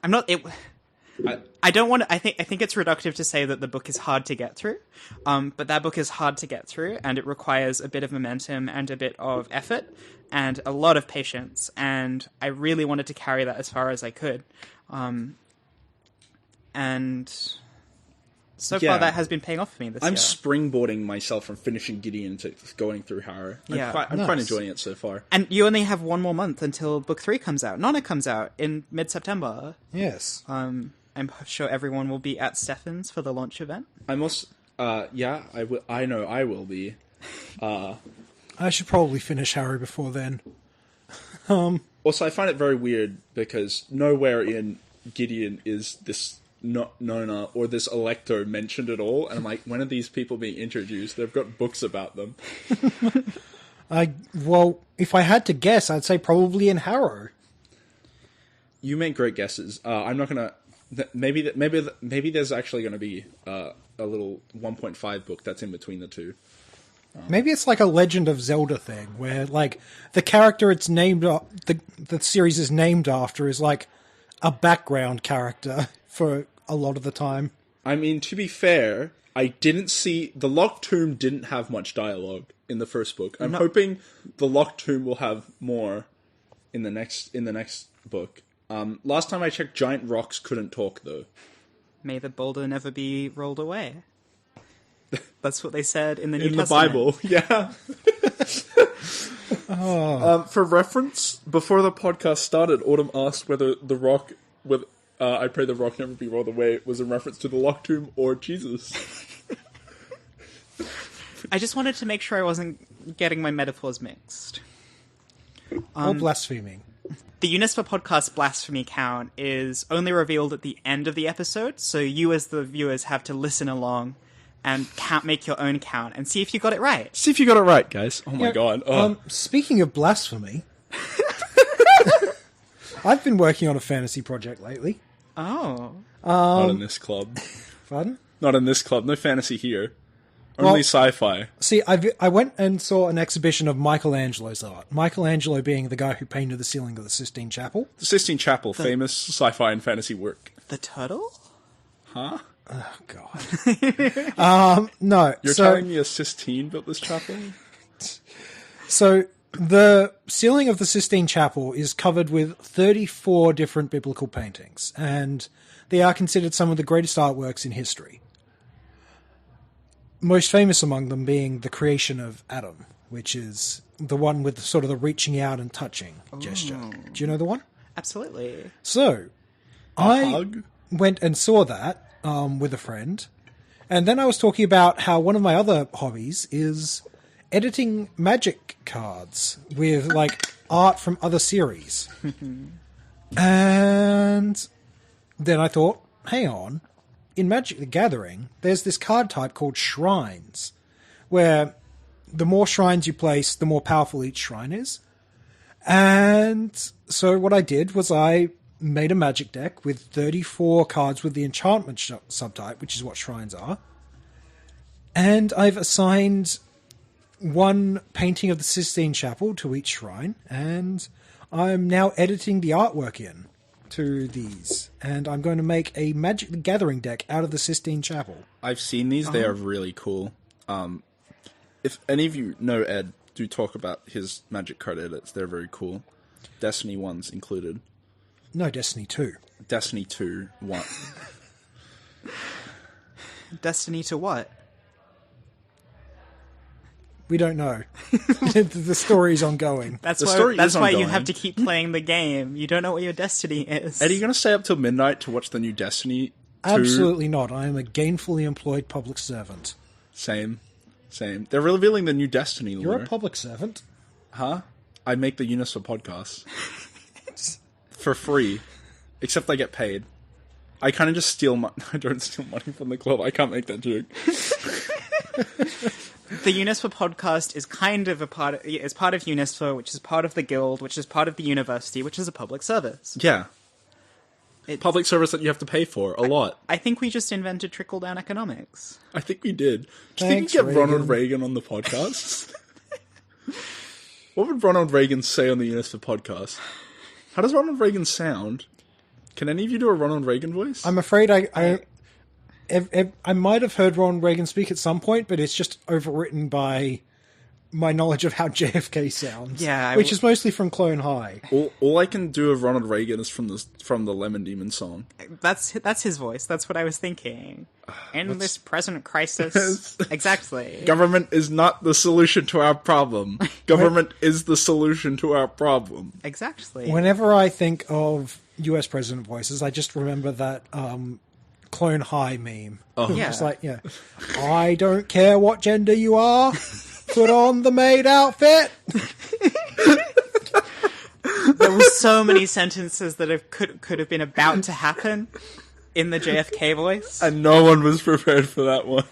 I don't want to. I think it's reductive to say that the book is hard to get through, but that book is hard to get through, and it requires a bit of momentum and a bit of effort and a lot of patience. And I really wanted to carry that as far as I could, and so far that has been paying off for me this year. I'm springboarding myself from finishing Gideon to going through Harrow. I'm quite enjoying it so far. And you only have one more month until book 3 comes out. Nana comes out in mid-September. Yes. I'm sure everyone will be at Stefan's for the launch event. I must, I will. I know I will be. I should probably finish Harry before then. Also, I find it very weird because nowhere in Gideon is this Nona or this Electo mentioned at all, and I'm like, when are these people being introduced? They've got books about them. Well, if I had to guess, I'd say probably in Harrow. You make great guesses. I'm not gonna. Maybe there's actually gonna be a little 1.5 book that's in between the two. Maybe it's like a Legend of Zelda thing, where like the character it's named the series is named after is like a background character for a lot of the time. I mean, to be fair, I didn't see the Locked Tomb didn't have much dialogue in the first book. I'm hoping the Locked Tomb will have more in the next book. Last time I checked, giant rocks couldn't talk though. May the boulder never be rolled away. That's what they said in the New In Testament. the Bible, yeah. For reference, before the podcast started, Autumn asked whether the rock, I pray the rock never be rolled away, was in reference to the Locked Tomb or Jesus. I just wanted to make sure I wasn't getting my metaphors mixed. Or blaspheming. The UniSFA Podcast blasphemy count is only revealed at the end of the episode, so you as the viewers have to listen along and make your own count and see if you got it right. See if you got it right, guys. Oh my god. Oh. Speaking of blasphemy, I've been working on a fantasy project lately. Oh. Not in this club. Pardon? Not in this club. No fantasy here. Only sci-fi. See, I went and saw an exhibition of Michelangelo's art. Michelangelo being the guy who painted the ceiling of the Sistine Chapel. The Sistine Chapel, famous sci-fi and fantasy work. The turtle? Huh? Oh, God. No. You're telling me a Sistine built this chapel? So, the ceiling of the Sistine Chapel is covered with 34 different biblical paintings, and they are considered some of the greatest artworks in history. Most famous among them being the creation of Adam, which is the one with sort of the reaching out and touching gesture. Do you know the one? Absolutely. So, I went and saw that with a friend, and then I was talking about how one of my other hobbies is editing magic cards with like art from other series. And then I thought, hang on, in Magic the Gathering, there's this card type called shrines, where the more shrines you place, the more powerful each shrine is. And so what I did was I made a magic deck with 34 cards with the enchantment subtype, which is what shrines are. And I've assigned one painting of the Sistine Chapel to each shrine, and I'm now editing the artwork in to these, and I'm going to make a Magic the Gathering deck out of the Sistine Chapel. I've seen these. They are really cool. If any of you know Ed, do talk about his Magic card edits. They're very cool. Destiny 1's included. No, Destiny 2. Destiny 2, 1. Destiny to what? We don't know. The story's ongoing. That's The why, story that's is why you ongoing. have to keep playing the game. You don't know what your destiny is. Ed, are you going to stay up till midnight to watch the new Destiny 2? Absolutely not. I am a gainfully employed public servant. Same. They're revealing the new Destiny lore. You're a public servant? Huh? I make the UniSFA podcast. For free. Except I get paid. I kind of just steal money. I don't steal money from the club. I can't make that joke. The UniSFA podcast is kind of part of UniSFA, which is part of the guild, which is part of the university, which is a public service. Yeah. Public service that you have to pay for, a lot. I think we just invented trickle-down economics. I think we did. Do you Thanks, think we get Ronald Reagan. Reagan on the podcast? What would Ronald Reagan say on the UniSFA podcast? How does Ronald Reagan sound? Can any of you do a Ronald Reagan voice? I'm afraid I might have heard Ronald Reagan speak at some point, but it's just overwritten by my knowledge of how JFK sounds. Yeah, which is mostly from Clone High. All I can do of Ronald Reagan is from the Lemon Demon song. That's his voice. That's what I was thinking. In this present crisis... Exactly. Government is not the solution to our problem. Government is the solution to our problem. Exactly. Whenever I think of US president voices, I just remember that Clone High meme. Oh. Yeah. It's like, yeah, I don't care what gender you are. Put on the maid outfit. There were so many sentences that could have been about to happen. in the JFK voice. And no one was prepared for that one.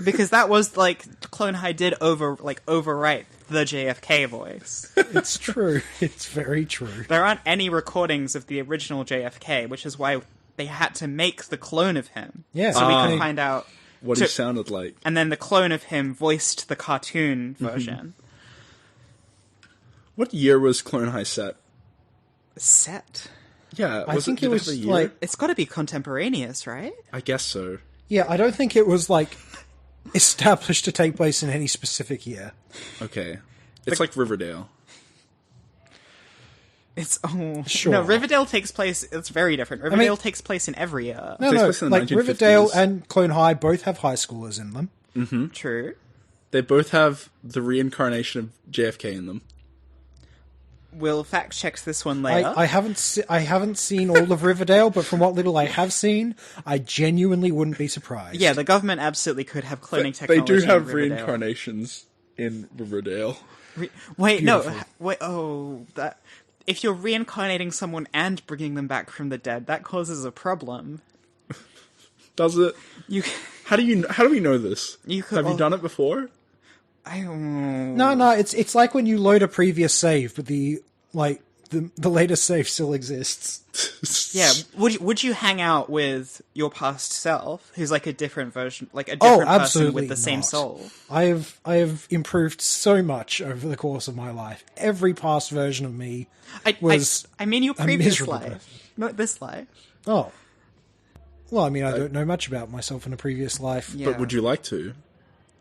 Because that was, like, Clone High did overwrite the JFK voice. It's true. It's very true. There aren't any recordings of the original JFK, which is why they had to make the clone of him. Yeah. So we could find out What he sounded like. And then the clone of him voiced the cartoon version. What year was Clone High set? Set? Yeah, I think did it was have a year? like, It's got to be contemporaneous, right? I guess so. yeah, I don't think it was like established to take place in any specific year. Okay. It's like Riverdale. It's Sure. No, Riverdale takes place. It's very different. Riverdale takes place in every year. No, takes no, place in the like Riverdale 1950s. and Clone High both have high schoolers in them. True. They both have the reincarnation of JFK in them. We'll fact check this one later. I haven't seen all of Riverdale, but from what little I have seen, I genuinely wouldn't be surprised. Yeah, the government absolutely could have cloning They technology. do have in Riverdale. reincarnations in Riverdale. Wait, no. Beautiful. Wait, that. If you're reincarnating someone and bringing them back from the dead, that causes a problem. Does it? You, How do we know this? You could- Have you done it before? I don't know. No, it's like when you load a previous save, but the latest save still exists. Yeah, would you hang out with your past self, who's like a different version, like a different person absolutely with the same not. soul? I have improved so much over the course of my life. Every past version of me was I mean your a previous miserable life, person. not this life. Oh. Well, I mean, I don't know much about myself in a previous life. Yeah. But would you like to?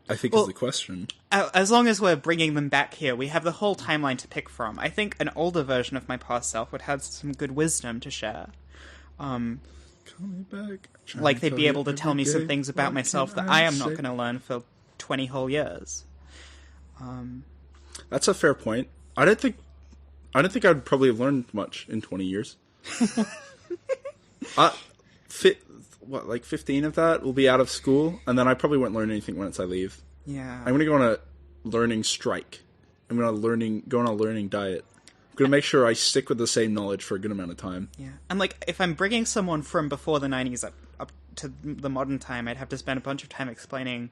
I think Well- is the question. As long as we're bringing them back here, we have the whole timeline to pick from. I think an older version of my past self would have some good wisdom to share. Call me back. Like they'd be able to tell me some things about myself that I am not going to learn for 20 whole years. That's a fair point. I don't think I'd probably have learned much in 20 years. Like 15 of that will be out of school, and then I probably won't learn anything once I leave. Yeah. I'm going to go on a learning strike. I'm going to go on a learning diet. I'm going to make sure I stick with the same knowledge for a good amount of time. Yeah. And like if I'm bringing someone from before the 90s up to the modern time, I'd have to spend a bunch of time explaining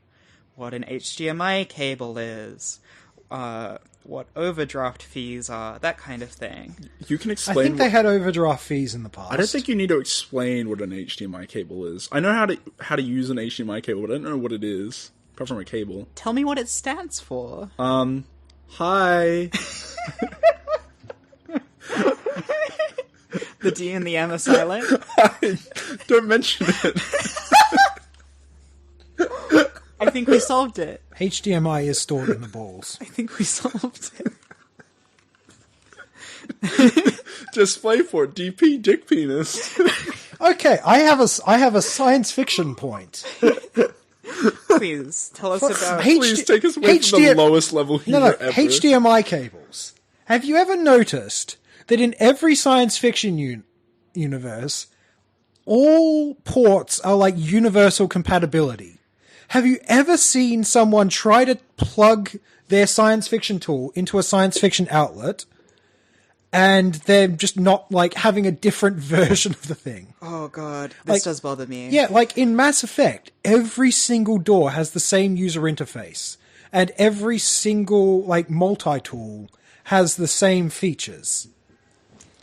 what an HDMI cable is, what overdraft fees are, that kind of thing. You can I explain. think they had overdraft fees in the past. I don't think you need to explain what an HDMI cable is. I know how to use an HDMI cable, but I don't know what it is apart from a cable. Tell me what it stands for. Hi. The D and the M are silent. Don't mention it. I think we solved it. HDMI is stored in the balls. I think we solved it. Display for DP dick penis. Okay, I have a science fiction point. Please tell us about. Please take us away from the lowest level humor No, ever. HDMI cables. Have you ever noticed that in every science fiction universe, all ports are like universal compatibility? Have you ever seen someone try to plug their science fiction tool into a science fiction outlet and they're just not like having a different version of the thing? Oh god, this does bother me. Yeah, like in Mass Effect, every single door has the same user interface, and every single like multi-tool has the same features.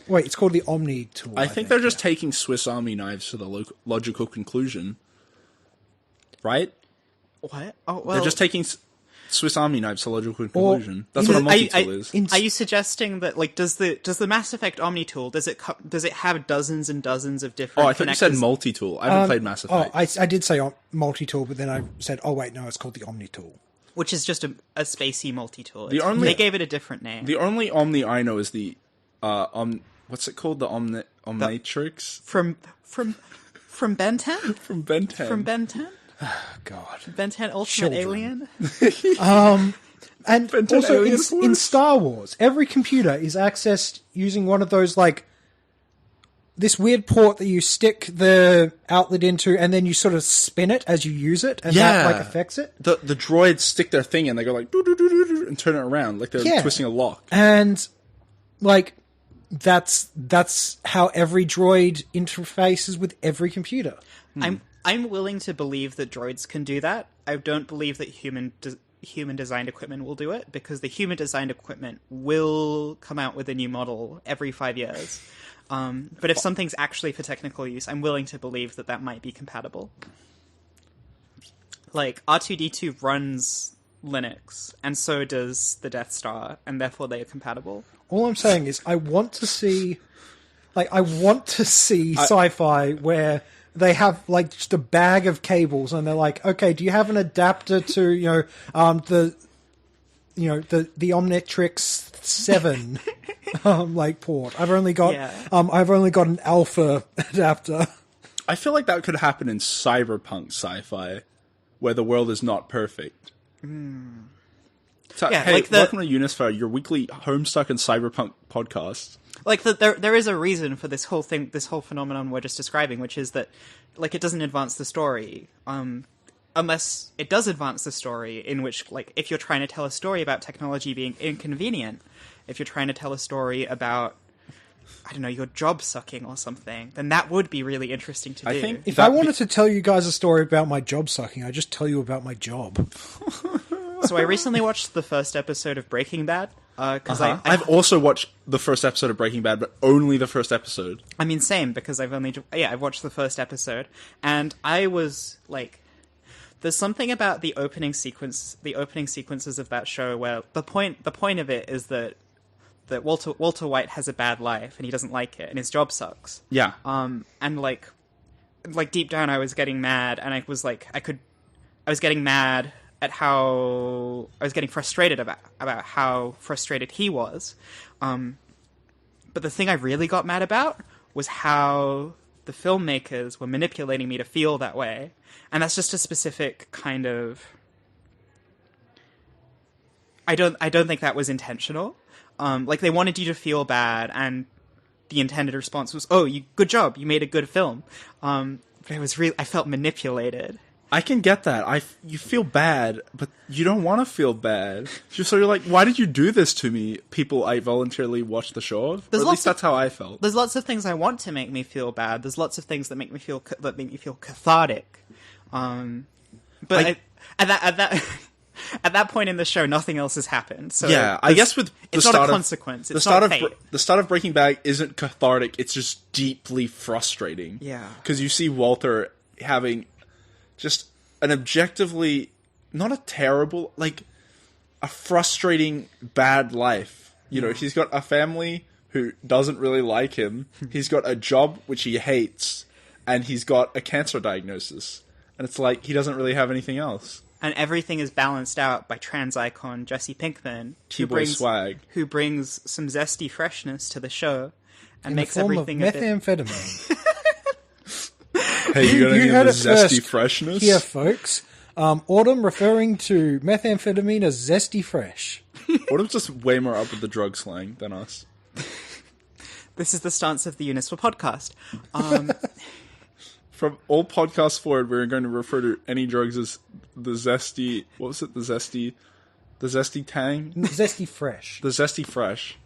Wait, it's called the Omni tool. I think they're just taking Swiss Army knives to the logical conclusion. Right? What? Oh well. They're just taking Swiss Army knives to logical conclusion. That's what a Are multi-tool is. Are you suggesting that like does the Mass Effect Omni tool does it have dozens and dozens of different? Oh, I thought you said connectors? multi-tool. I haven't played Mass Effect. I did say multi-tool, but then I said, oh wait, no, it's called the Omni tool. Which is just a spacey multi-tool. They gave it a different name. The only Omni I know is the what's it called? The Omnitrix From Ben 10? from Ben 10. From Ben 10? God. Ben 10 Ultimate Children. Alien? And Ben 10 also Alien in Force. Star Wars, every computer is accessed using one of those like this weird port that you stick the outlet into and then you sort of spin it as you use it and that like affects it. The droids stick their thing in, they go like doo, doo, doo, doo, doo, and turn it around like they're twisting a lock. And like that's how every droid interfaces with every computer. I'm willing to believe that droids can do that. I don't believe that human designed equipment will do it, because the human designed equipment will come out with a new model every 5 years. But if something's actually for technical use, I'm willing to believe that that might be compatible. Like, R2-D2 runs Linux, and so does the Death Star, and therefore they are compatible. All I'm saying is I want to see sci-fi where they have like just a bag of cables and they're like, okay, do you have an adapter to, the Omnitrix 7 like port? I've only got an alpha adapter. I feel like that could happen in cyberpunk sci-fi, where the world is not perfect. So, Yeah, hey, like welcome to UniSFA, your weekly Homestuck and Cyberpunk podcast. Like, there is a reason for this whole thing, this whole phenomenon we're just describing, which is that, like, it doesn't advance the story, unless it does advance the story, in which, like, if you're trying to tell a story about technology being inconvenient, if you're trying to tell a story about, I don't know, your job sucking or something, then that would be really interesting to do. I think If I wanted to tell you guys a story about my job sucking, I'd just tell you about my job. So I recently watched the first episode of Breaking Bad, because I've also watched the first episode of Breaking Bad, but only the first episode. I mean, same, because I've watched the first episode, and I was, like, there's something about the opening sequences of that show where the point of it is that Walter White has a bad life, and he doesn't like it, and his job sucks. Yeah. And, like deep down I was getting mad, and I was getting mad at how I was getting frustrated about how frustrated he was. But the thing I really got mad about was how the filmmakers were manipulating me to feel that way. And that's just a specific kind of... I don't think that was intentional. Like, they wanted you to feel bad, and the intended response was, "Oh, good job, you made a good film." But I felt manipulated. I can get that. You feel bad, but you don't want to feel bad. So you're like, why did you do this to me? People I voluntarily watched the show of? Or at least that's how I felt. There's lots of things I want to make me feel bad. There's lots of things that make me feel cathartic. But at that point in the show, nothing else has happened. So yeah, I guess with it's not a consequence. It's not fate. The start of Breaking Bad isn't cathartic. It's just deeply frustrating. Yeah, because you see Walter having just an objectively, not a terrible, like, a frustrating bad life. You know, he's got a family who doesn't really like him. He's got a job which he hates, and he's got a cancer diagnosis. And it's like, he doesn't really have anything else. And everything is balanced out by trans icon Jesse Pinkman, who brings some zesty freshness to the show and makes everything a bit methamphetamine. Hey, you got any of the zesty freshness? Here, folks. Autumn referring to methamphetamine as zesty fresh. Autumn's just way more up with the drug slang than us. This is the stance of the UniSFA podcast. From all podcasts forward, we're going to refer to any drugs as the zesty... What was it? The zesty tang? Zesty fresh. The zesty fresh.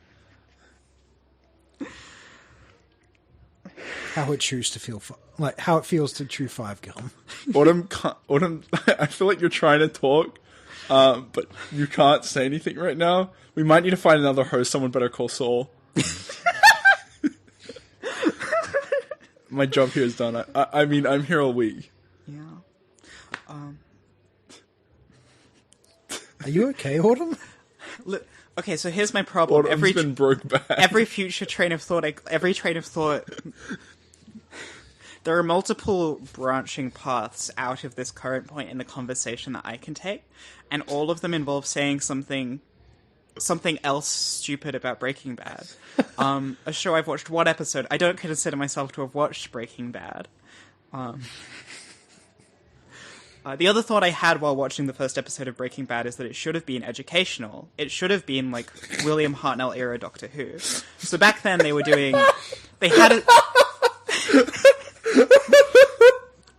How it chews to feel... like, how it feels to chew 5 gum. Autumn, I feel like you're trying to talk, but you can't say anything right now. We might need to find another host. Someone better call Saul. My job here is done. I mean, I'm here all week. Yeah. Are you okay, Autumn? Look, okay, so here's my problem. Autumn's been broke back. Every train of thought. There are multiple branching paths out of this current point in the conversation that I can take, and all of them involve saying something else stupid about Breaking Bad. A show I've watched one episode. I don't consider myself to have watched Breaking Bad. The other thought I had while watching the first episode of Breaking Bad is that it should have been educational. It should have been like William Hartnell era Doctor Who. So back then they had a...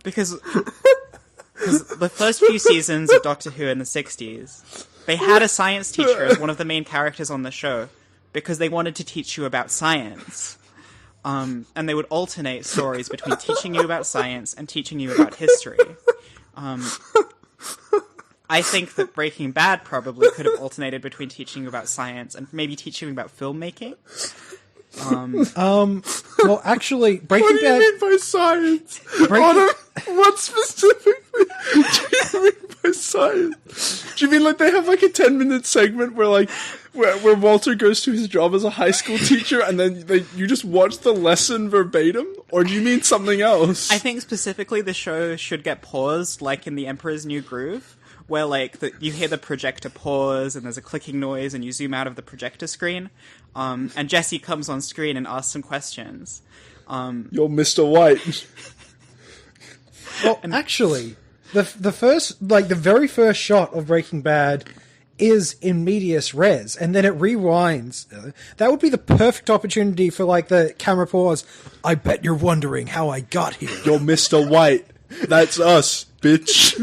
Because the first few seasons of Doctor Who in the 60s, they had a science teacher as one of the main characters on the show because they wanted to teach you about science. And they would alternate stories between teaching you about science and teaching you about history. I think that Breaking Bad probably could have alternated between teaching you about science and maybe teaching you about filmmaking. Well, actually, Breaking What do Bad. you mean by science? What specifically do you mean by science? Do you mean like they have like a 10-minute segment where Walter goes to his job as a high school teacher and then you just watch the lesson verbatim? Or do you mean something else? I think specifically the show should get paused, like in The Emperor's New Groove, where like you hear the projector pause and there's a clicking noise and you zoom out of the projector screen, and Jesse comes on screen and asks some questions. You're Mr. White. Well, actually, the very first shot of Breaking Bad is in medias res, and then it rewinds. That would be the perfect opportunity for like the camera pause. I bet you're wondering how I got here. You're Mr. White. That's us, bitch.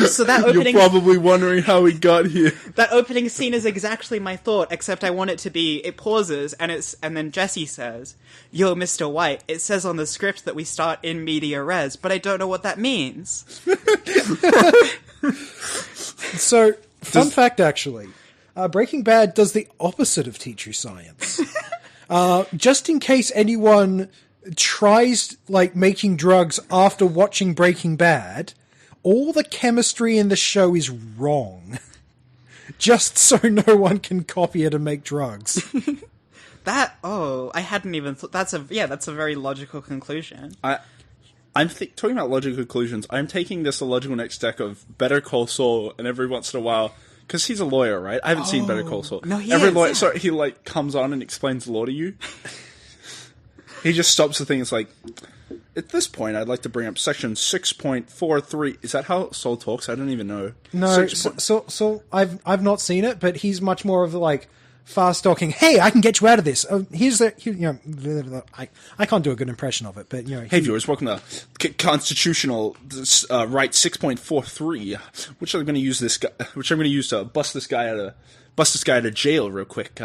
So that opening, You're probably wondering how we got here. that opening scene is exactly my thought, except I want it to be, it pauses, and then Jesse says, "Yo, Mr. White, it says on the script that we start in media res, but I don't know what that means." So, fun fact, actually, Breaking Bad does the opposite of teach you science. Just in case anyone tries like making drugs after watching Breaking Bad, all the chemistry in the show is wrong. Just so no one can copy it and make drugs. I hadn't even thought, that's a very logical conclusion. I'm talking about logical conclusions. I'm taking this a logical next step of Better Call Saul, and every once in a while, because he's a lawyer, right? I haven't seen Better Call Saul. No, he every is, lawyer, yeah. so he like comes on and explains the law to you. He just stops the thing. It's like, at this point, I'd like to bring up section 6.43. Is that how Saul talks? I don't even know. No, so I've not seen it, but he's much more of the like fast talking. Hey, I can get you out of this. I can't do a good impression of it, but Hey viewers, welcome to Constitutional Right 6.43, which I'm going to use to bust this guy out of jail real quick.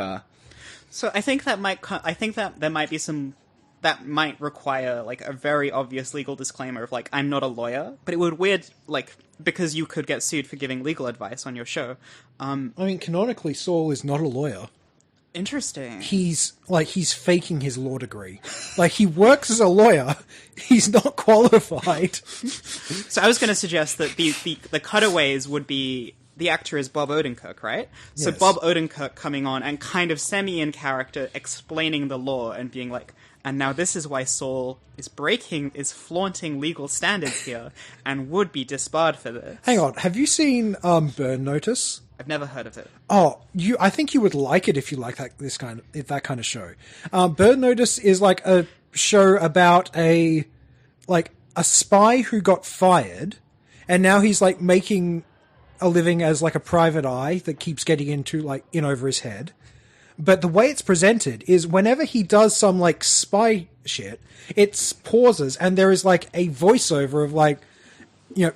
So I think that there might be some that might require like a very obvious legal disclaimer of like, I'm not a lawyer, but it would weird like, because you could get sued for giving legal advice on your show. I mean, canonically, Saul is not a lawyer. Interesting. He's faking his law degree. Like, he works as a lawyer. He's not qualified. So I was going to suggest that the cutaways would be, the actor is Bob Odenkirk, right? So Yes. Bob Odenkirk coming on and kind of semi-in character explaining the law and being like, and now this is why Saul is flaunting legal standards here and would be disbarred for this. Hang on, have you seen Burn Notice? I've never heard of it. Oh, I think you would like it if you like that kind of show. Burn Notice is like a show about a spy who got fired, and now he's like making a living as like a private eye that keeps getting in over his head. But the way it's presented is whenever he does some like spy shit, it pauses and there is like a voiceover of like, the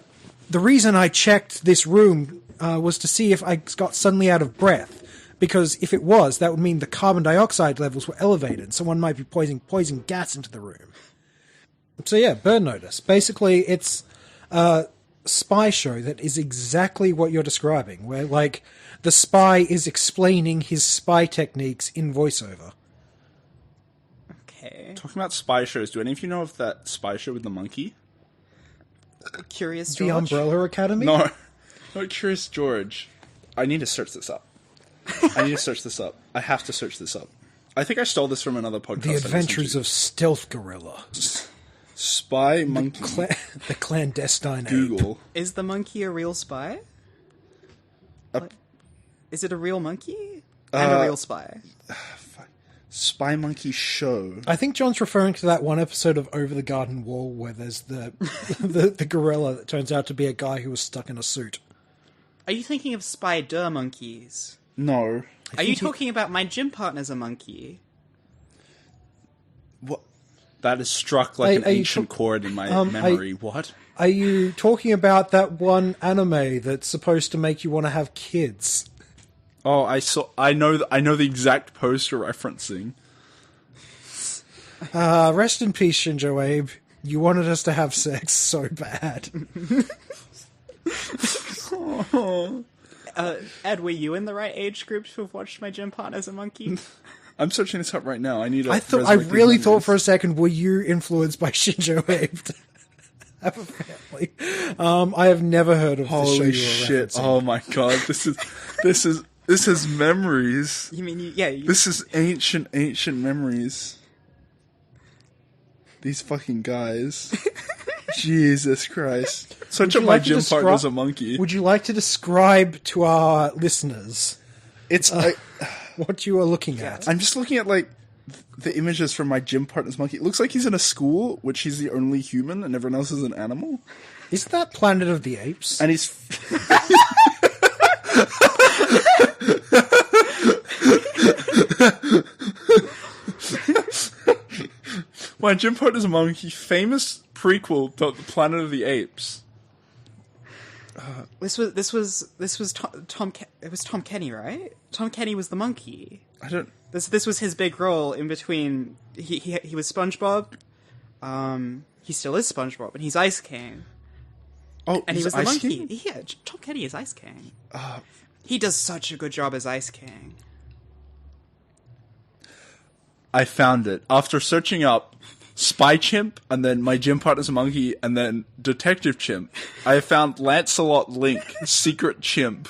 reason I checked this room was to see if I got suddenly out of breath. Because if it was, that would mean the carbon dioxide levels were elevated. Someone might be poison gas into the room. So yeah, Burn Notice. Basically, it's a spy show that is exactly what you're describing, where like the spy is explaining his spy techniques in voiceover. Okay. Talking about spy shows, do any of you know of that spy show with the monkey? Curious George? The Umbrella Academy? No, Curious George. I need to search this up. I have to search this up. I think I stole this from another podcast. The Adventures of Stealth Gorilla. Spy Monkey. The clandestine Google. ape. Is the monkey a real spy? Is it a real monkey? And a real spy? Spy Monkey Show. I think John's referring to that one episode of Over the Garden Wall where there's the gorilla that turns out to be a guy who was stuck in a suit. Are you thinking of Spider Monkeys? No. Are you talking about My Gym Partner's a Monkey? What? That is struck like an ancient chord in my memory. What? Are you talking about that one anime that's supposed to make you want to have kids? Oh, I know the exact post you're referencing. Rest in peace, Shinjo Abe. You wanted us to have sex so bad. Ed, were you in the right age group to have watched My Gym Partner's a Monkey? I'm searching this up right now. I really thought for a second, were you influenced by Shinjo Abe to have a family? I have never heard of this show. Holy shit! Oh my god, this is memories. You mean This is ancient memories. These fucking guys. Jesus Christ. Such a My Gym Partner's a Monkey. Would you like to describe to our listeners It's what you are looking at? I'm just looking at like the images from My Gym Partner's Monkey. It looks like he's in a school, which he's the only human and everyone else is an animal. Is that Planet of the Apes? And he's My Gym Partner's a Monkey, famous prequel to the Planet of the Apes. This was Tom Kenny, right? Tom Kenny was the monkey. This was his big role in between. He was SpongeBob. He still is SpongeBob, and he's Ice King. Oh, and he was the Ice monkey. King? Yeah, Tom Kenny is Ice King. He does such a good job as Ice King. I found it. After searching up Spy Chimp, and then My Gym Partner's a Monkey, and then Detective Chimp, I have found Lancelot Link, Secret Chimp.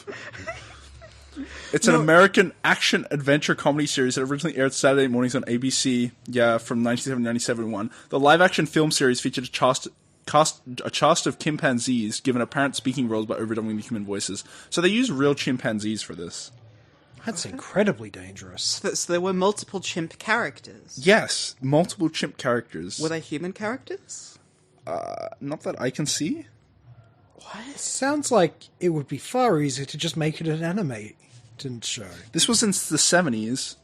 It's an American action-adventure comedy series that originally aired Saturday mornings on ABC, from 1997-97-1. The live-action film series featured a cast of chimpanzees given apparent speaking roles by overdubbing the human voices. So they used real chimpanzees for this. That's incredibly dangerous. So there were multiple chimp characters. Yes, multiple chimp characters. Were they human characters? Not that I can see. What? Sounds like it would be far easier to just make it an animated show. This was in the 70s.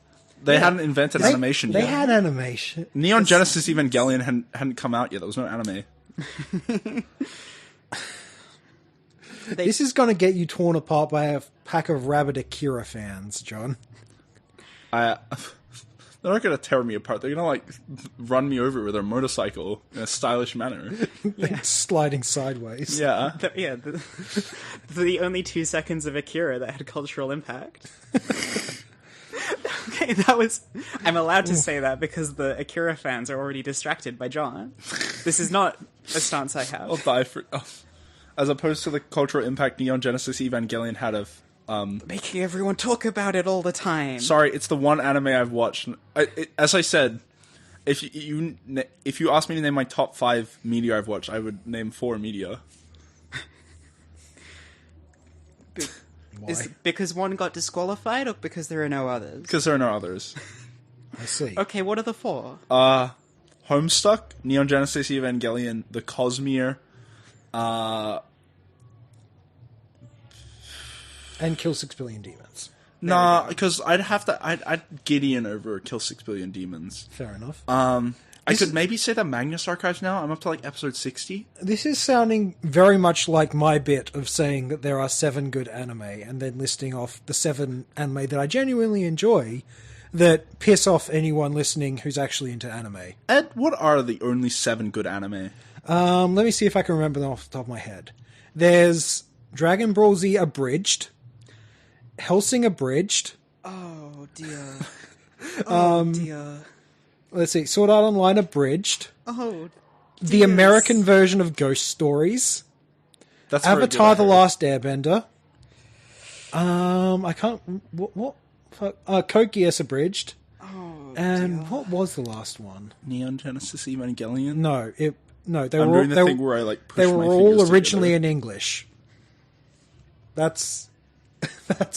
They hadn't invented animation yet. They had animation. Neon Genesis Evangelion hadn't come out yet. There was no anime. This is going to get you torn apart by a pack of rabid Akira fans, John. They're not going to tear me apart. They're going to run me over with their motorcycle in a stylish manner. Sliding sideways. Yeah. The only 2 seconds of Akira that had cultural impact. Okay, I'm allowed to say that because the Akira fans are already distracted by John. This is not a stance I have. I'll die for... as opposed to the cultural impact Neon Genesis Evangelion had of... making everyone talk about it all the time. Sorry, it's the one anime I've watched. As I said, if you asked me to name my top 5 media I've watched, I would name 4 media. Is it because one got disqualified, or because there are no others? Because there are no others. I see. Okay, what are the 4? Homestuck, Neon Genesis Evangelion, The Cosmere, and Kill 6 Billion Demons. Nah, because I'd Gideon over Kill 6 Billion Demons. Fair enough. I could maybe say the Magnus Archives now. I'm up to episode 60. This is sounding very much like my bit of saying that there are 7 good anime and then listing off the 7 anime that I genuinely enjoy that piss off anyone listening who's actually into anime. Ed, what are the only 7 good anime? Let me see if I can remember them off the top of my head. There's Dragon Ball Z Abridged, Hellsing Abridged. Oh, dear. Oh, dear. Let's see, Sword Art Online Abridged. Oh, the American version of Ghost Stories. That's Avatar: The Last Airbender. I can't... What? Code Geass Abridged. Oh, and dear. what was the last one? Neon Genesis Evangelion? No, they I'm were doing the thing where I push they my were fingers all originally together. in English. That's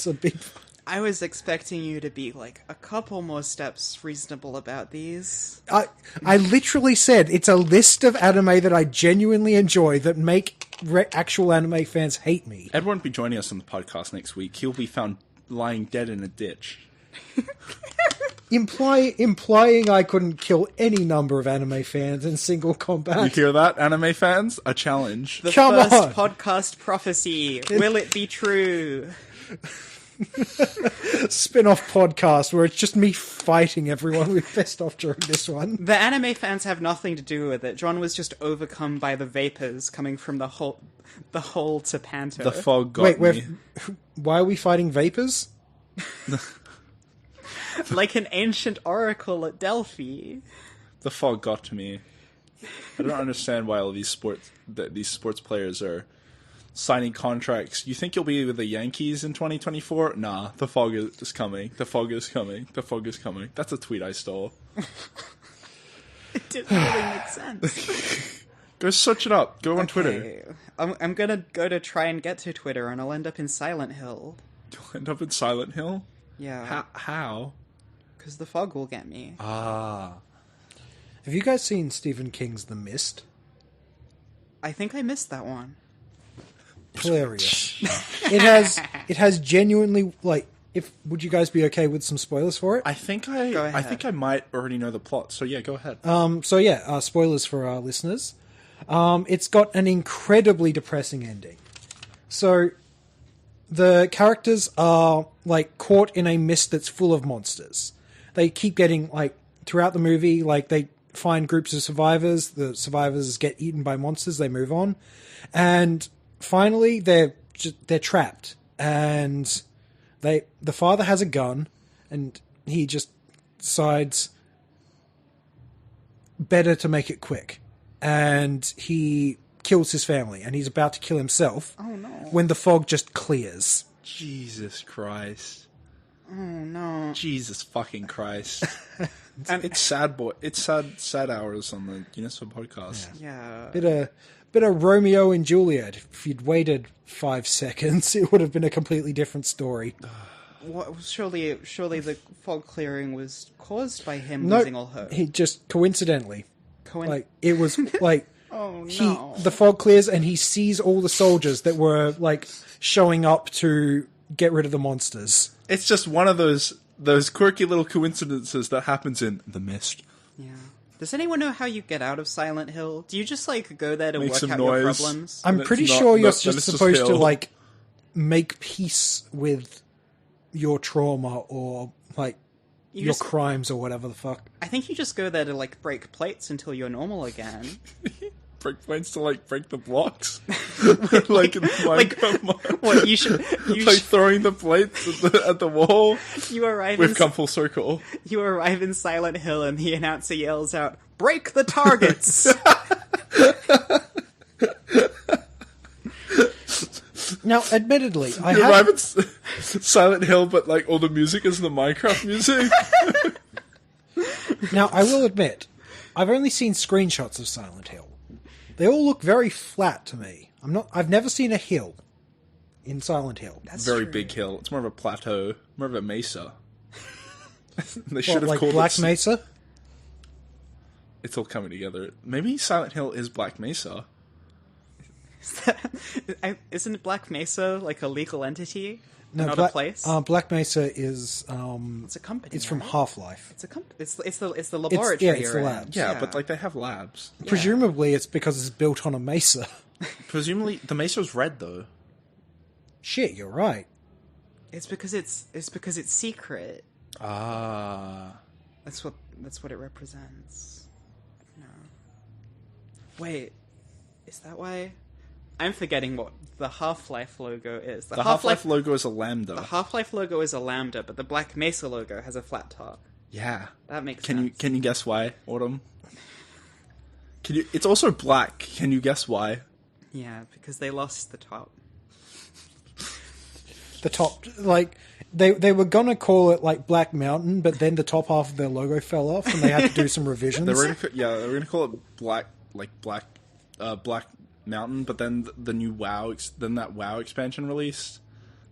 a big... I was expecting you to be a couple more steps reasonable about these. I literally said it's a list of anime that I genuinely enjoy that make actual anime fans hate me. Ed won't be joining us on the podcast next week. He'll be found lying dead in a ditch. Implying I couldn't kill any number of anime fans in single combat. You hear that, anime fans? A challenge. The Come first on. podcast prophecy. Will it be true? spin-off podcast where it's just me fighting everyone we pissed off during this one. The anime fans have nothing to do with it. John was just overcome by the vapors coming from the hole to Panto. The fog got me. Why are we fighting vapors? Like an ancient oracle at Delphi. The fog got to me. I don't understand why all these sports players are signing contracts. You think you'll be with the Yankees in 2024? Nah, the fog is coming. The fog is coming. The fog is coming. That's a tweet I stole. It didn't really make sense. Go search it up. Go on Twitter. I'm gonna go to try and get to Twitter, and I'll end up in Silent Hill. You'll end up in Silent Hill? Yeah. How? Because the fog will get me. Ah. Have you guys seen Stephen King's The Mist? I think I missed that one. Hilarious. It has genuinely, like, would you guys be okay with some spoilers for it? I think Go ahead. I think I might already know the plot. So yeah, go ahead. Spoilers for our listeners. It's got an incredibly depressing ending. So the characters are like caught in a mist that's full of monsters. They keep getting, like, throughout the movie, like, they find groups of survivors. The survivors get eaten by monsters. They move on, and finally they're trapped. And the father has a gun, and he just decides better to make it quick, and he kills his family, and he's about to kill himself. Oh no! When the fog just clears. Jesus Christ. Oh no! Jesus fucking Christ. It's sad, boy. It's sad hours on the UniSFA podcast. Yeah. Bit of Romeo and Juliet. If you'd waited 5 seconds, it would have been a completely different story. Surely the fog clearing was caused by him losing all hope. He just coincidentally, it was like oh no! The fog clears and he sees all the soldiers that were like showing up to get rid of the monsters. It's just one of those quirky little coincidences that happens in The Mist. Yeah. Does anyone know how you get out of Silent Hill? Do you just, like, go there to Make work some out noise. your problems? I'm it's pretty not- sure you're that just it's just supposed to hill. like make peace with your trauma or like You your just- crimes or whatever the fuck. I think you just go there to, like, break plates until you're normal again. Break plates to like break the blocks, like in Minecraft. What, you should... Like throwing the plates at the wall. You arrive We've in... come full circle. You arrive in Silent Hill and the announcer yells out, "Break the targets!" Now, admittedly, You arrive at Silent Hill, but like all the music is the Minecraft music. Now, I will admit, I've only seen screenshots of Silent Hill. They all look very flat to me. I've never seen a hill in Silent Hill. That's Very true. big hill. It's more of a plateau, more of a mesa. They should have Like called Black it. Mesa? It's all coming together. Maybe Silent Hill is Black Mesa. Isn't Black Mesa, like, a legal entity? No, Not a place? Black Mesa is It's a company, it's from right? Half-Life. It's a it's the laboratory. it's you're the in. labs. Yeah, but like they have labs. Presumably, it's because it's built on a mesa. Presumably, the mesa's red though. Shit, you're right. It's because it's secret. Ah. That's what it represents. No. Wait, is that why? I'm forgetting what the Half-Life logo is. The Half-Life logo is a lambda. The Half-Life logo is a lambda, but the Black Mesa logo has a flat top. Yeah. That makes Can sense. you guess why, Autumn? It's also black. Can you guess why? Yeah, because they lost the top. The top, like, they were gonna call it, like, Black Mountain, but then the top half of their logo fell off, and they had to do some revisions. They were gonna call it black Mountain, but then the new WoW, then that WoW expansion released,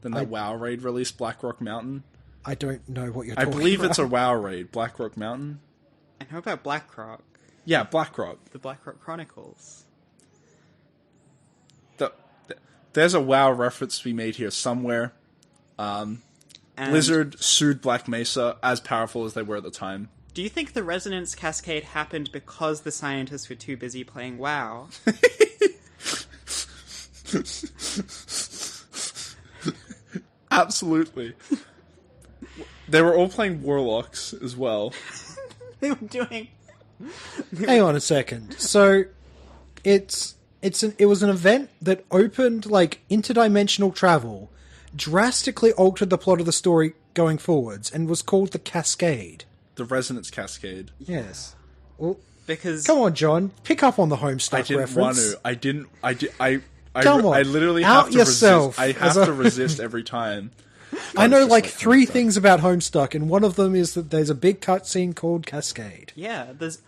then that WoW raid released Black Rock Mountain. I don't know what you're I talking believe about. it's a WoW raid, Black Rock Mountain. And how about BlackRock? Yeah, Black Rock. The BlackRock Chronicles. There's a WoW reference to be made here somewhere. And Blizzard sued Black Mesa, as powerful as they were at the time. do you think the resonance cascade happened because the scientists were too busy playing WoW? Absolutely. They were all playing warlocks as well. They were doing... Hang on a second. So, it was an event that opened, like, interdimensional travel, drastically altered the plot of the story going forwards, and was called the Cascade. The Resonance Cascade. Yes. Well, Because... come on, John. Pick up on the Homestuck I didn't reference. want to. Come on. I literally Out have to yourself. resist. I have to resist every time. I know, It's just like, three Homestuck. things about Homestuck, and one of them is that there's a big cutscene called Cascade. Yeah, there's...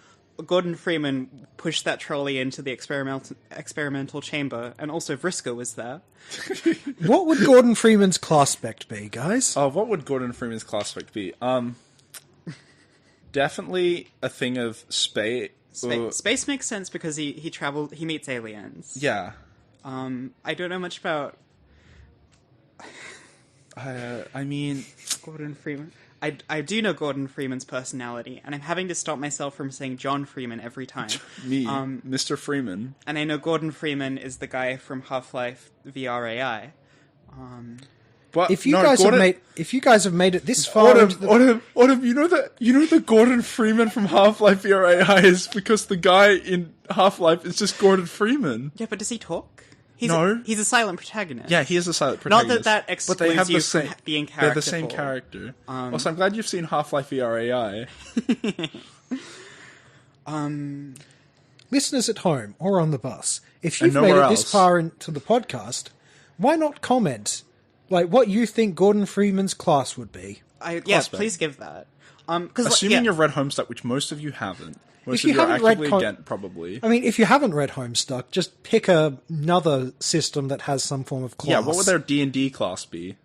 Gordon Freeman pushed that trolley into the experimental chamber, and also Vriska was there. What would Gordon Freeman's class spec be, guys? Oh, what would Gordon Freeman's class spec be? Definitely a thing of space. Space makes sense because he meets aliens. Yeah. I don't know much about I mean, Gordon Freeman. I do know Gordon Freeman's personality, and I'm having to stop myself from saying John Freeman every time. me, Mr. Freeman. And I know Gordon Freeman is the guy from Half-Life VRAI. But If you no, guys Gordon, have made it this far, into the- Autumn, you know that Gordon Freeman from Half-Life VRAI is because the guy in Half-Life is just Gordon Freeman. Yeah, but does he talk? No. He's a silent protagonist. Yeah, he is a silent Not protagonist. that excludes you from being They're the same characterful. character. Also, I'm glad you've seen Half-Life VRAI. listeners at home or on the bus, if you've And made nowhere it this else. far into the podcast, why not comment, like, what you think Gordon Freeman's class would be? Please give that. Assuming you've read Homestuck, which most of you haven't. Most If of you you are haven't read actively against, probably. I mean, if you haven't read Homestuck, just pick another system that has some form of class. Yeah, what would their D&D class be?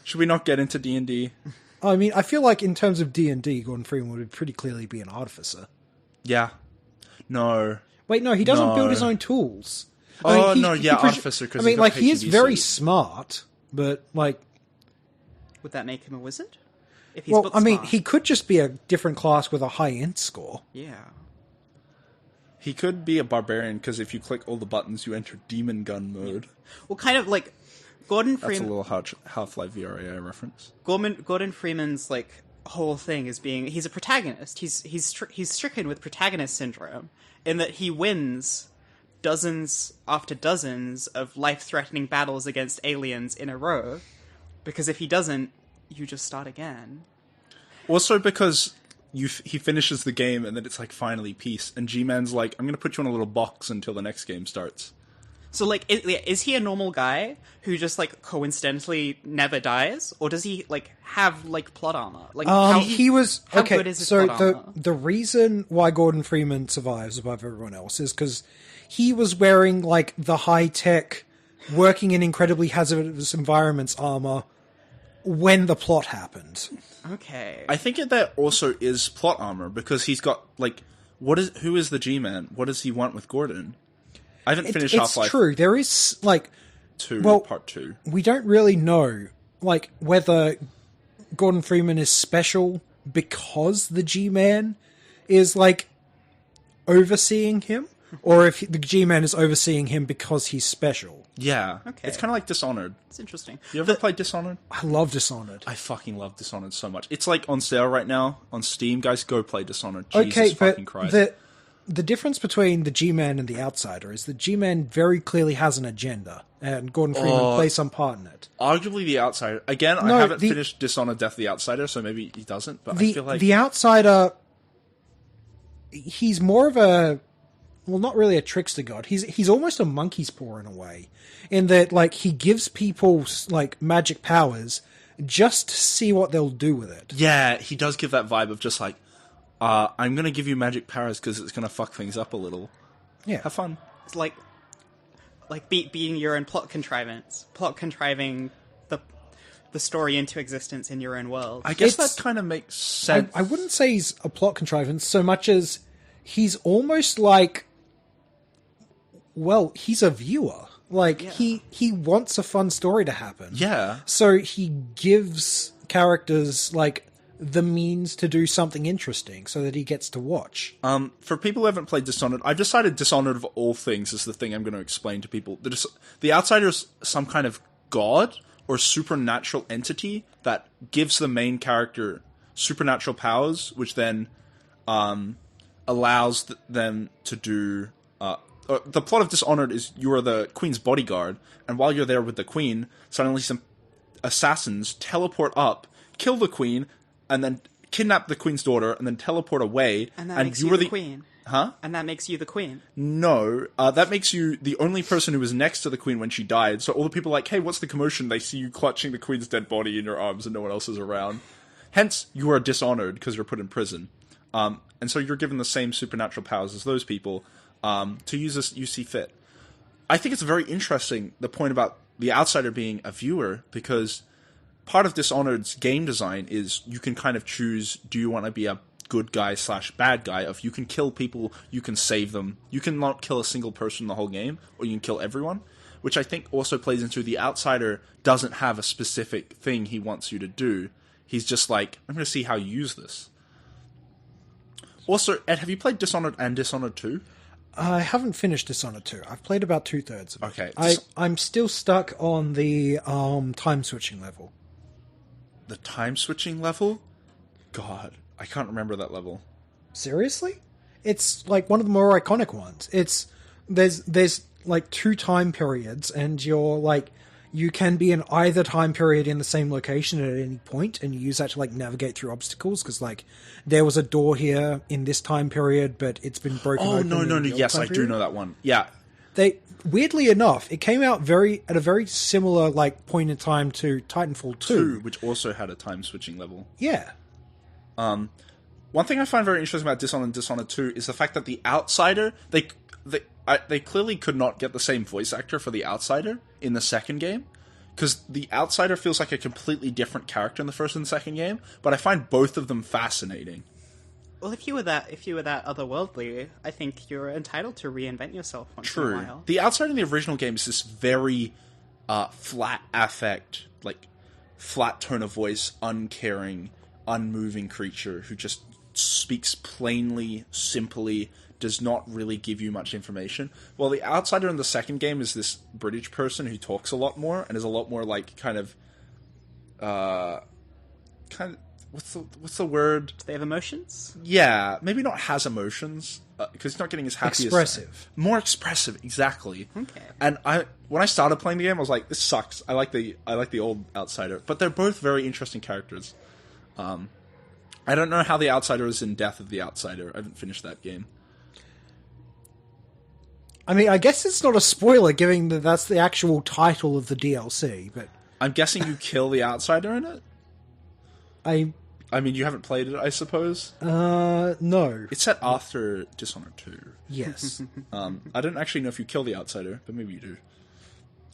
Should we not get into D&D? I mean, I feel like in terms of D&D, Gordon Freeman would pretty clearly be an artificer. Yeah. No. Wait, no, he doesn't No. build his own tools. Oh, no, yeah, artificer, 'cause I mean, he's got like, he is HEDC. very smart, but, like... Would that make him a wizard? If he's Well, book I mean, smart. he could just be a different class with a high int score. Yeah. He could be a barbarian, because if you click all the buttons, you enter demon gun mode. Well, kind of like Gordon That's a Freeman. little Half-Life VRAI reference. Gordon Freeman's like whole thing is he's a protagonist. He's stricken with protagonist syndrome in that he wins dozens after dozens of life-threatening battles against aliens in a row, because if he doesn't, you just start again. Also because he finishes the game, and then it's like, finally, peace. And G-Man's like, I'm going to put you in a little box until the next game starts. So, like, is he a normal guy who just, like, coincidentally never dies? Or does he, like, have, like, plot armor? Like, He was... how okay, good is his so plot armor? the reason why Gordon Freeman survives above everyone else is because he was wearing, like, the high-tech, working in incredibly hazardous environments armor when the plot happened. Okay. I think that also is plot armor, because he's got, like, who is the G-Man? What does he want with Gordon? I haven't finished Half-Life It's true. There is, like... 2, well, Part 2. We don't really know, like, whether Gordon Freeman is special because the G-Man is, like, overseeing him, or if the G-Man is overseeing him because he's special. Yeah. Okay. It's kind of like Dishonored. It's interesting. You ever played Dishonored? I love Dishonored. I fucking love Dishonored so much. It's, like, on sale right now on Steam. Guys, go play Dishonored. Jesus Okay, fucking but Christ. the difference between the G-Man and the Outsider is the G-Man very clearly has an agenda, and Gordon Freeman plays some part in it. Arguably the Outsider. Again, No, I haven't finished Dishonored Death of the Outsider, so maybe he doesn't, but I feel like... The Outsider, he's more of a... Well, not really a trickster god. He's almost a monkey's paw in a way, in that, like, he gives people, like, magic powers just to see what they'll do with it. Yeah, he does give that vibe of just like, I'm going to give you magic powers because it's going to fuck things up a little. Yeah. Have fun. It's like being your own plot contriving the story into existence in your own world. I guess It's- that kind of makes sense. I wouldn't say he's a plot contrivance so much as he's almost like... Well, he's a viewer. Like, he wants a fun story to happen. Yeah. So he gives characters, like, the means to do something interesting so that he gets to watch. For people who haven't played Dishonored, I've decided Dishonored of all things is the thing I'm going to explain to people. The Outsider is some kind of god, or supernatural entity that gives the main character supernatural powers, which then allows them to do... the plot of Dishonored is you are the Queen's bodyguard, and while you're there with the Queen, suddenly some assassins teleport up, kill the Queen, and then kidnap the Queen's daughter, and then teleport away. And that makes you the Queen. Huh? And that makes you the Queen. No, that makes you the only person who was next to the Queen when she died. So all the people are like, hey, what's the commotion? They see you clutching the Queen's dead body in your arms and no one else is around. Hence, you are dishonored because you're put in prison. And so you're given the same supernatural powers as those people to use as you see fit. I think it's very interesting, the point about the outsider being a viewer, because part of Dishonored's game design is you can kind of choose, do you want to be a good guy / bad guy? If you can kill people, you can save them. You can not kill a single person in the whole game, or you can kill everyone, which I think also plays into the outsider doesn't have a specific thing he wants you to do. He's just like, I'm going to see how you use this. Also, Ed, have you played Dishonored and Dishonored 2? I haven't finished Dishonored 2. I've played about 2/3 of it. Okay. I'm still stuck on the time-switching level. The time-switching level? God, I can't remember that level. Seriously? It's like one of the more iconic ones. There's like 2 time periods, and you can be in either time period in the same location at any point, and you use that to like navigate through obstacles, because like there was a door here in this time period, but it's been broken open. Oh, no, yes, I do know that one. Yeah. They, weirdly enough, it came out at a very similar like point in time to Titanfall 2. Which also had a time-switching level. Yeah. One thing I find very interesting about Dishonored and Dishonored 2 is the fact that the outsider, they clearly could not get the same voice actor for the outsider in the second game, because the outsider feels like a completely different character in the first and second game, but I find both of them fascinating. Well, if you were that otherworldly, I think you're entitled to reinvent yourself once in a while. The outsider in the original game is this very flat affect, like flat tone of voice, uncaring, unmoving creature who just speaks plainly, simply, does not really give you much information. Well, the outsider in the second game is this British person who talks a lot more and is a lot more like kind of what's the word? Do they have emotions? Yeah, maybe not has emotions, because he's not getting as happy expressive. More expressive, exactly. Okay. And when I started playing the game, I was like, this sucks. I like the old outsider, but they're both very interesting characters. I don't know how the outsider is in Death of the Outsider. I haven't finished that game. I mean, I guess it's not a spoiler, given that that's the actual title of the DLC, but... I'm guessing you kill the outsider in it? I mean, you haven't played it, I suppose? No. It's set after Dishonored 2. Yes. I don't actually know if you kill the outsider, but maybe you do.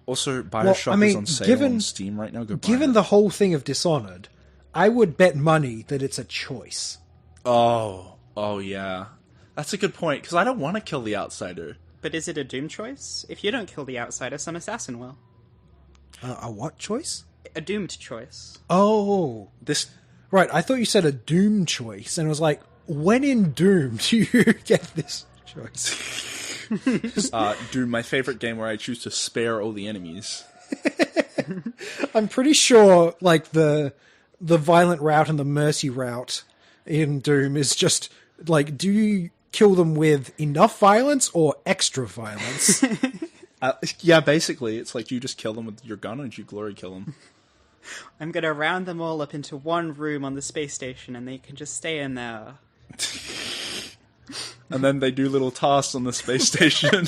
Also, Bioshock is on sale on Steam right now. Given the whole thing of Dishonored, I would bet money that it's a choice. Oh, yeah. That's a good point, because I don't want to kill the outsider. But is it a Doom choice? If you don't kill the outsider, some assassin will. A what choice? A doomed choice. Oh. Right, I thought you said a Doom choice, and I was like, when in Doom do you get this choice? Doom, my favorite game where I choose to spare all the enemies. I'm pretty sure, like, the violent route and the mercy route in Doom is just, like, do you kill them with enough violence or extra violence? Yeah, basically. It's like, you just kill them with your gun and you glory kill them. I'm gonna round them all up into one room on the space station and they can just stay in there. And then they do little tasks on the space station.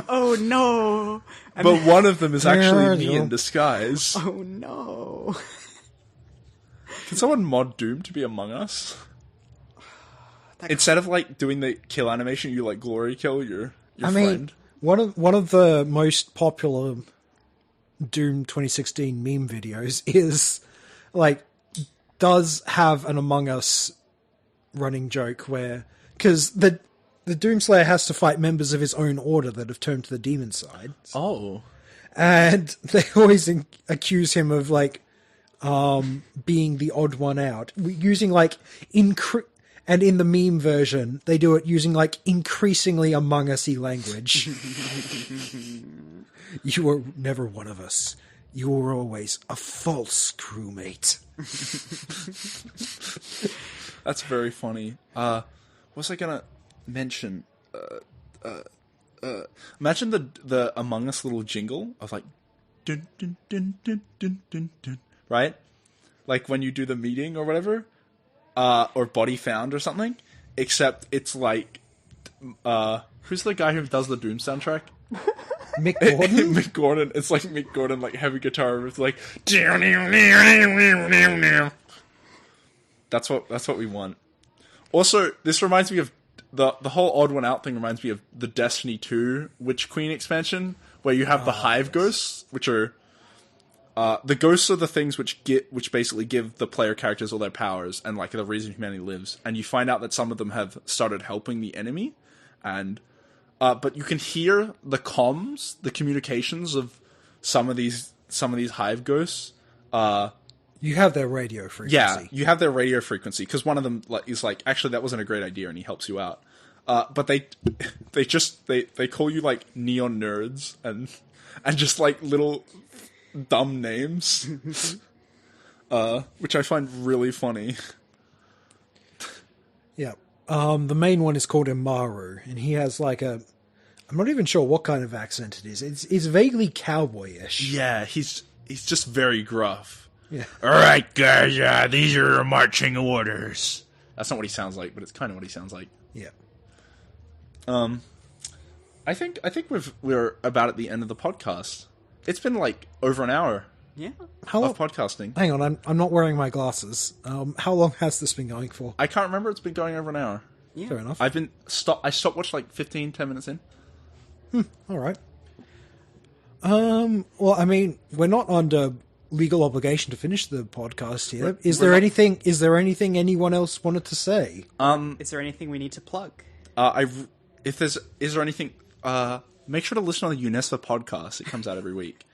Oh no! But one of them is actually me in disguise. Oh no! Can someone mod Doom to be Among Us? Instead of like doing the kill animation, you like glory kill your friend. Mean, one of the most popular Doom 2016 meme videos is like does have an Among Us running joke where, because the Doomslayer has to fight members of his own order that have turned to the demon side. Oh. And they always accuse him of like being the odd one out, using like and in the meme version, they do it using, like, increasingly Among Us-y language. You were never one of us. You were always a false crewmate. That's very funny. What was I gonna mention? Imagine the Among Us little jingle of like, dun, dun, dun, dun, dun, dun, dun, right? Like when you do the meeting or whatever, or Body Found or something. Except it's like, who's the guy who does the Doom soundtrack? Mick Gordon? Mick Gordon. It's like Mick Gordon, like heavy guitar with like. That's what we want. Also, this reminds me of the whole Odd One Out thing. Reminds me of the Destiny 2 Witch Queen expansion, where you have the Hive Ghosts, which are the ghosts are the things which basically give the player characters all their powers and like the reason humanity lives. And you find out that some of them have started helping the enemy, and but you can hear the comms, the communications of some of these Hive Ghosts. You have their radio frequency. Yeah, you have their radio frequency, because one of them is like, actually, that wasn't a great idea, and he helps you out. But they call you like neon nerds and just like little dumb names, which I find really funny. Yeah. The main one is called Imaru, and he has like I'm not even sure what kind of accent it is. It's vaguely cowboyish. Yeah, he's just very gruff. Yeah. All right, guys, these are your marching orders. That's not what he sounds like, but it's kind of what he sounds like. Yeah. I think we're about at the end of the podcast. It's been like over an hour. Yeah. Of podcasting. Hang on, I'm not wearing my glasses. How long has this been going for? I can't remember. It's been going over an hour. Yeah. Fair enough. I stopped watching like 10 minutes in. All right. Well, I mean, we're not under legal obligation to finish the podcast here. Is there anything anyone else wanted to say? Is there anything we need to plug? Is there anything? Make sure to listen on the UniSFA podcast. It comes out every week.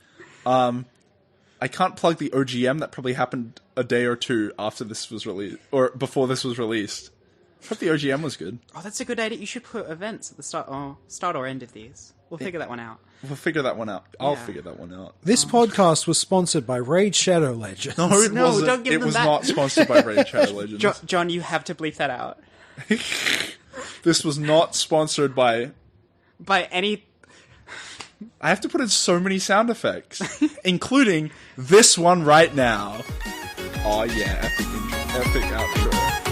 I can't plug the OGM. That probably happened a day or two after this was released, or before this was released. I hope the OGM was good. Oh, that's a good idea. You should put events at the start or end of these. We'll figure that one out. We'll figure that one out. I'll Yeah. figure that one out. This podcast was sponsored by Raid Shadow Legends. No, it No, wasn't. don't give It them was that. not sponsored by Raid Shadow Legends. John, you have to bleep that out. This was not sponsored by... By any... I have to put in so many sound effects, including this one right now. Oh yeah, epic outro.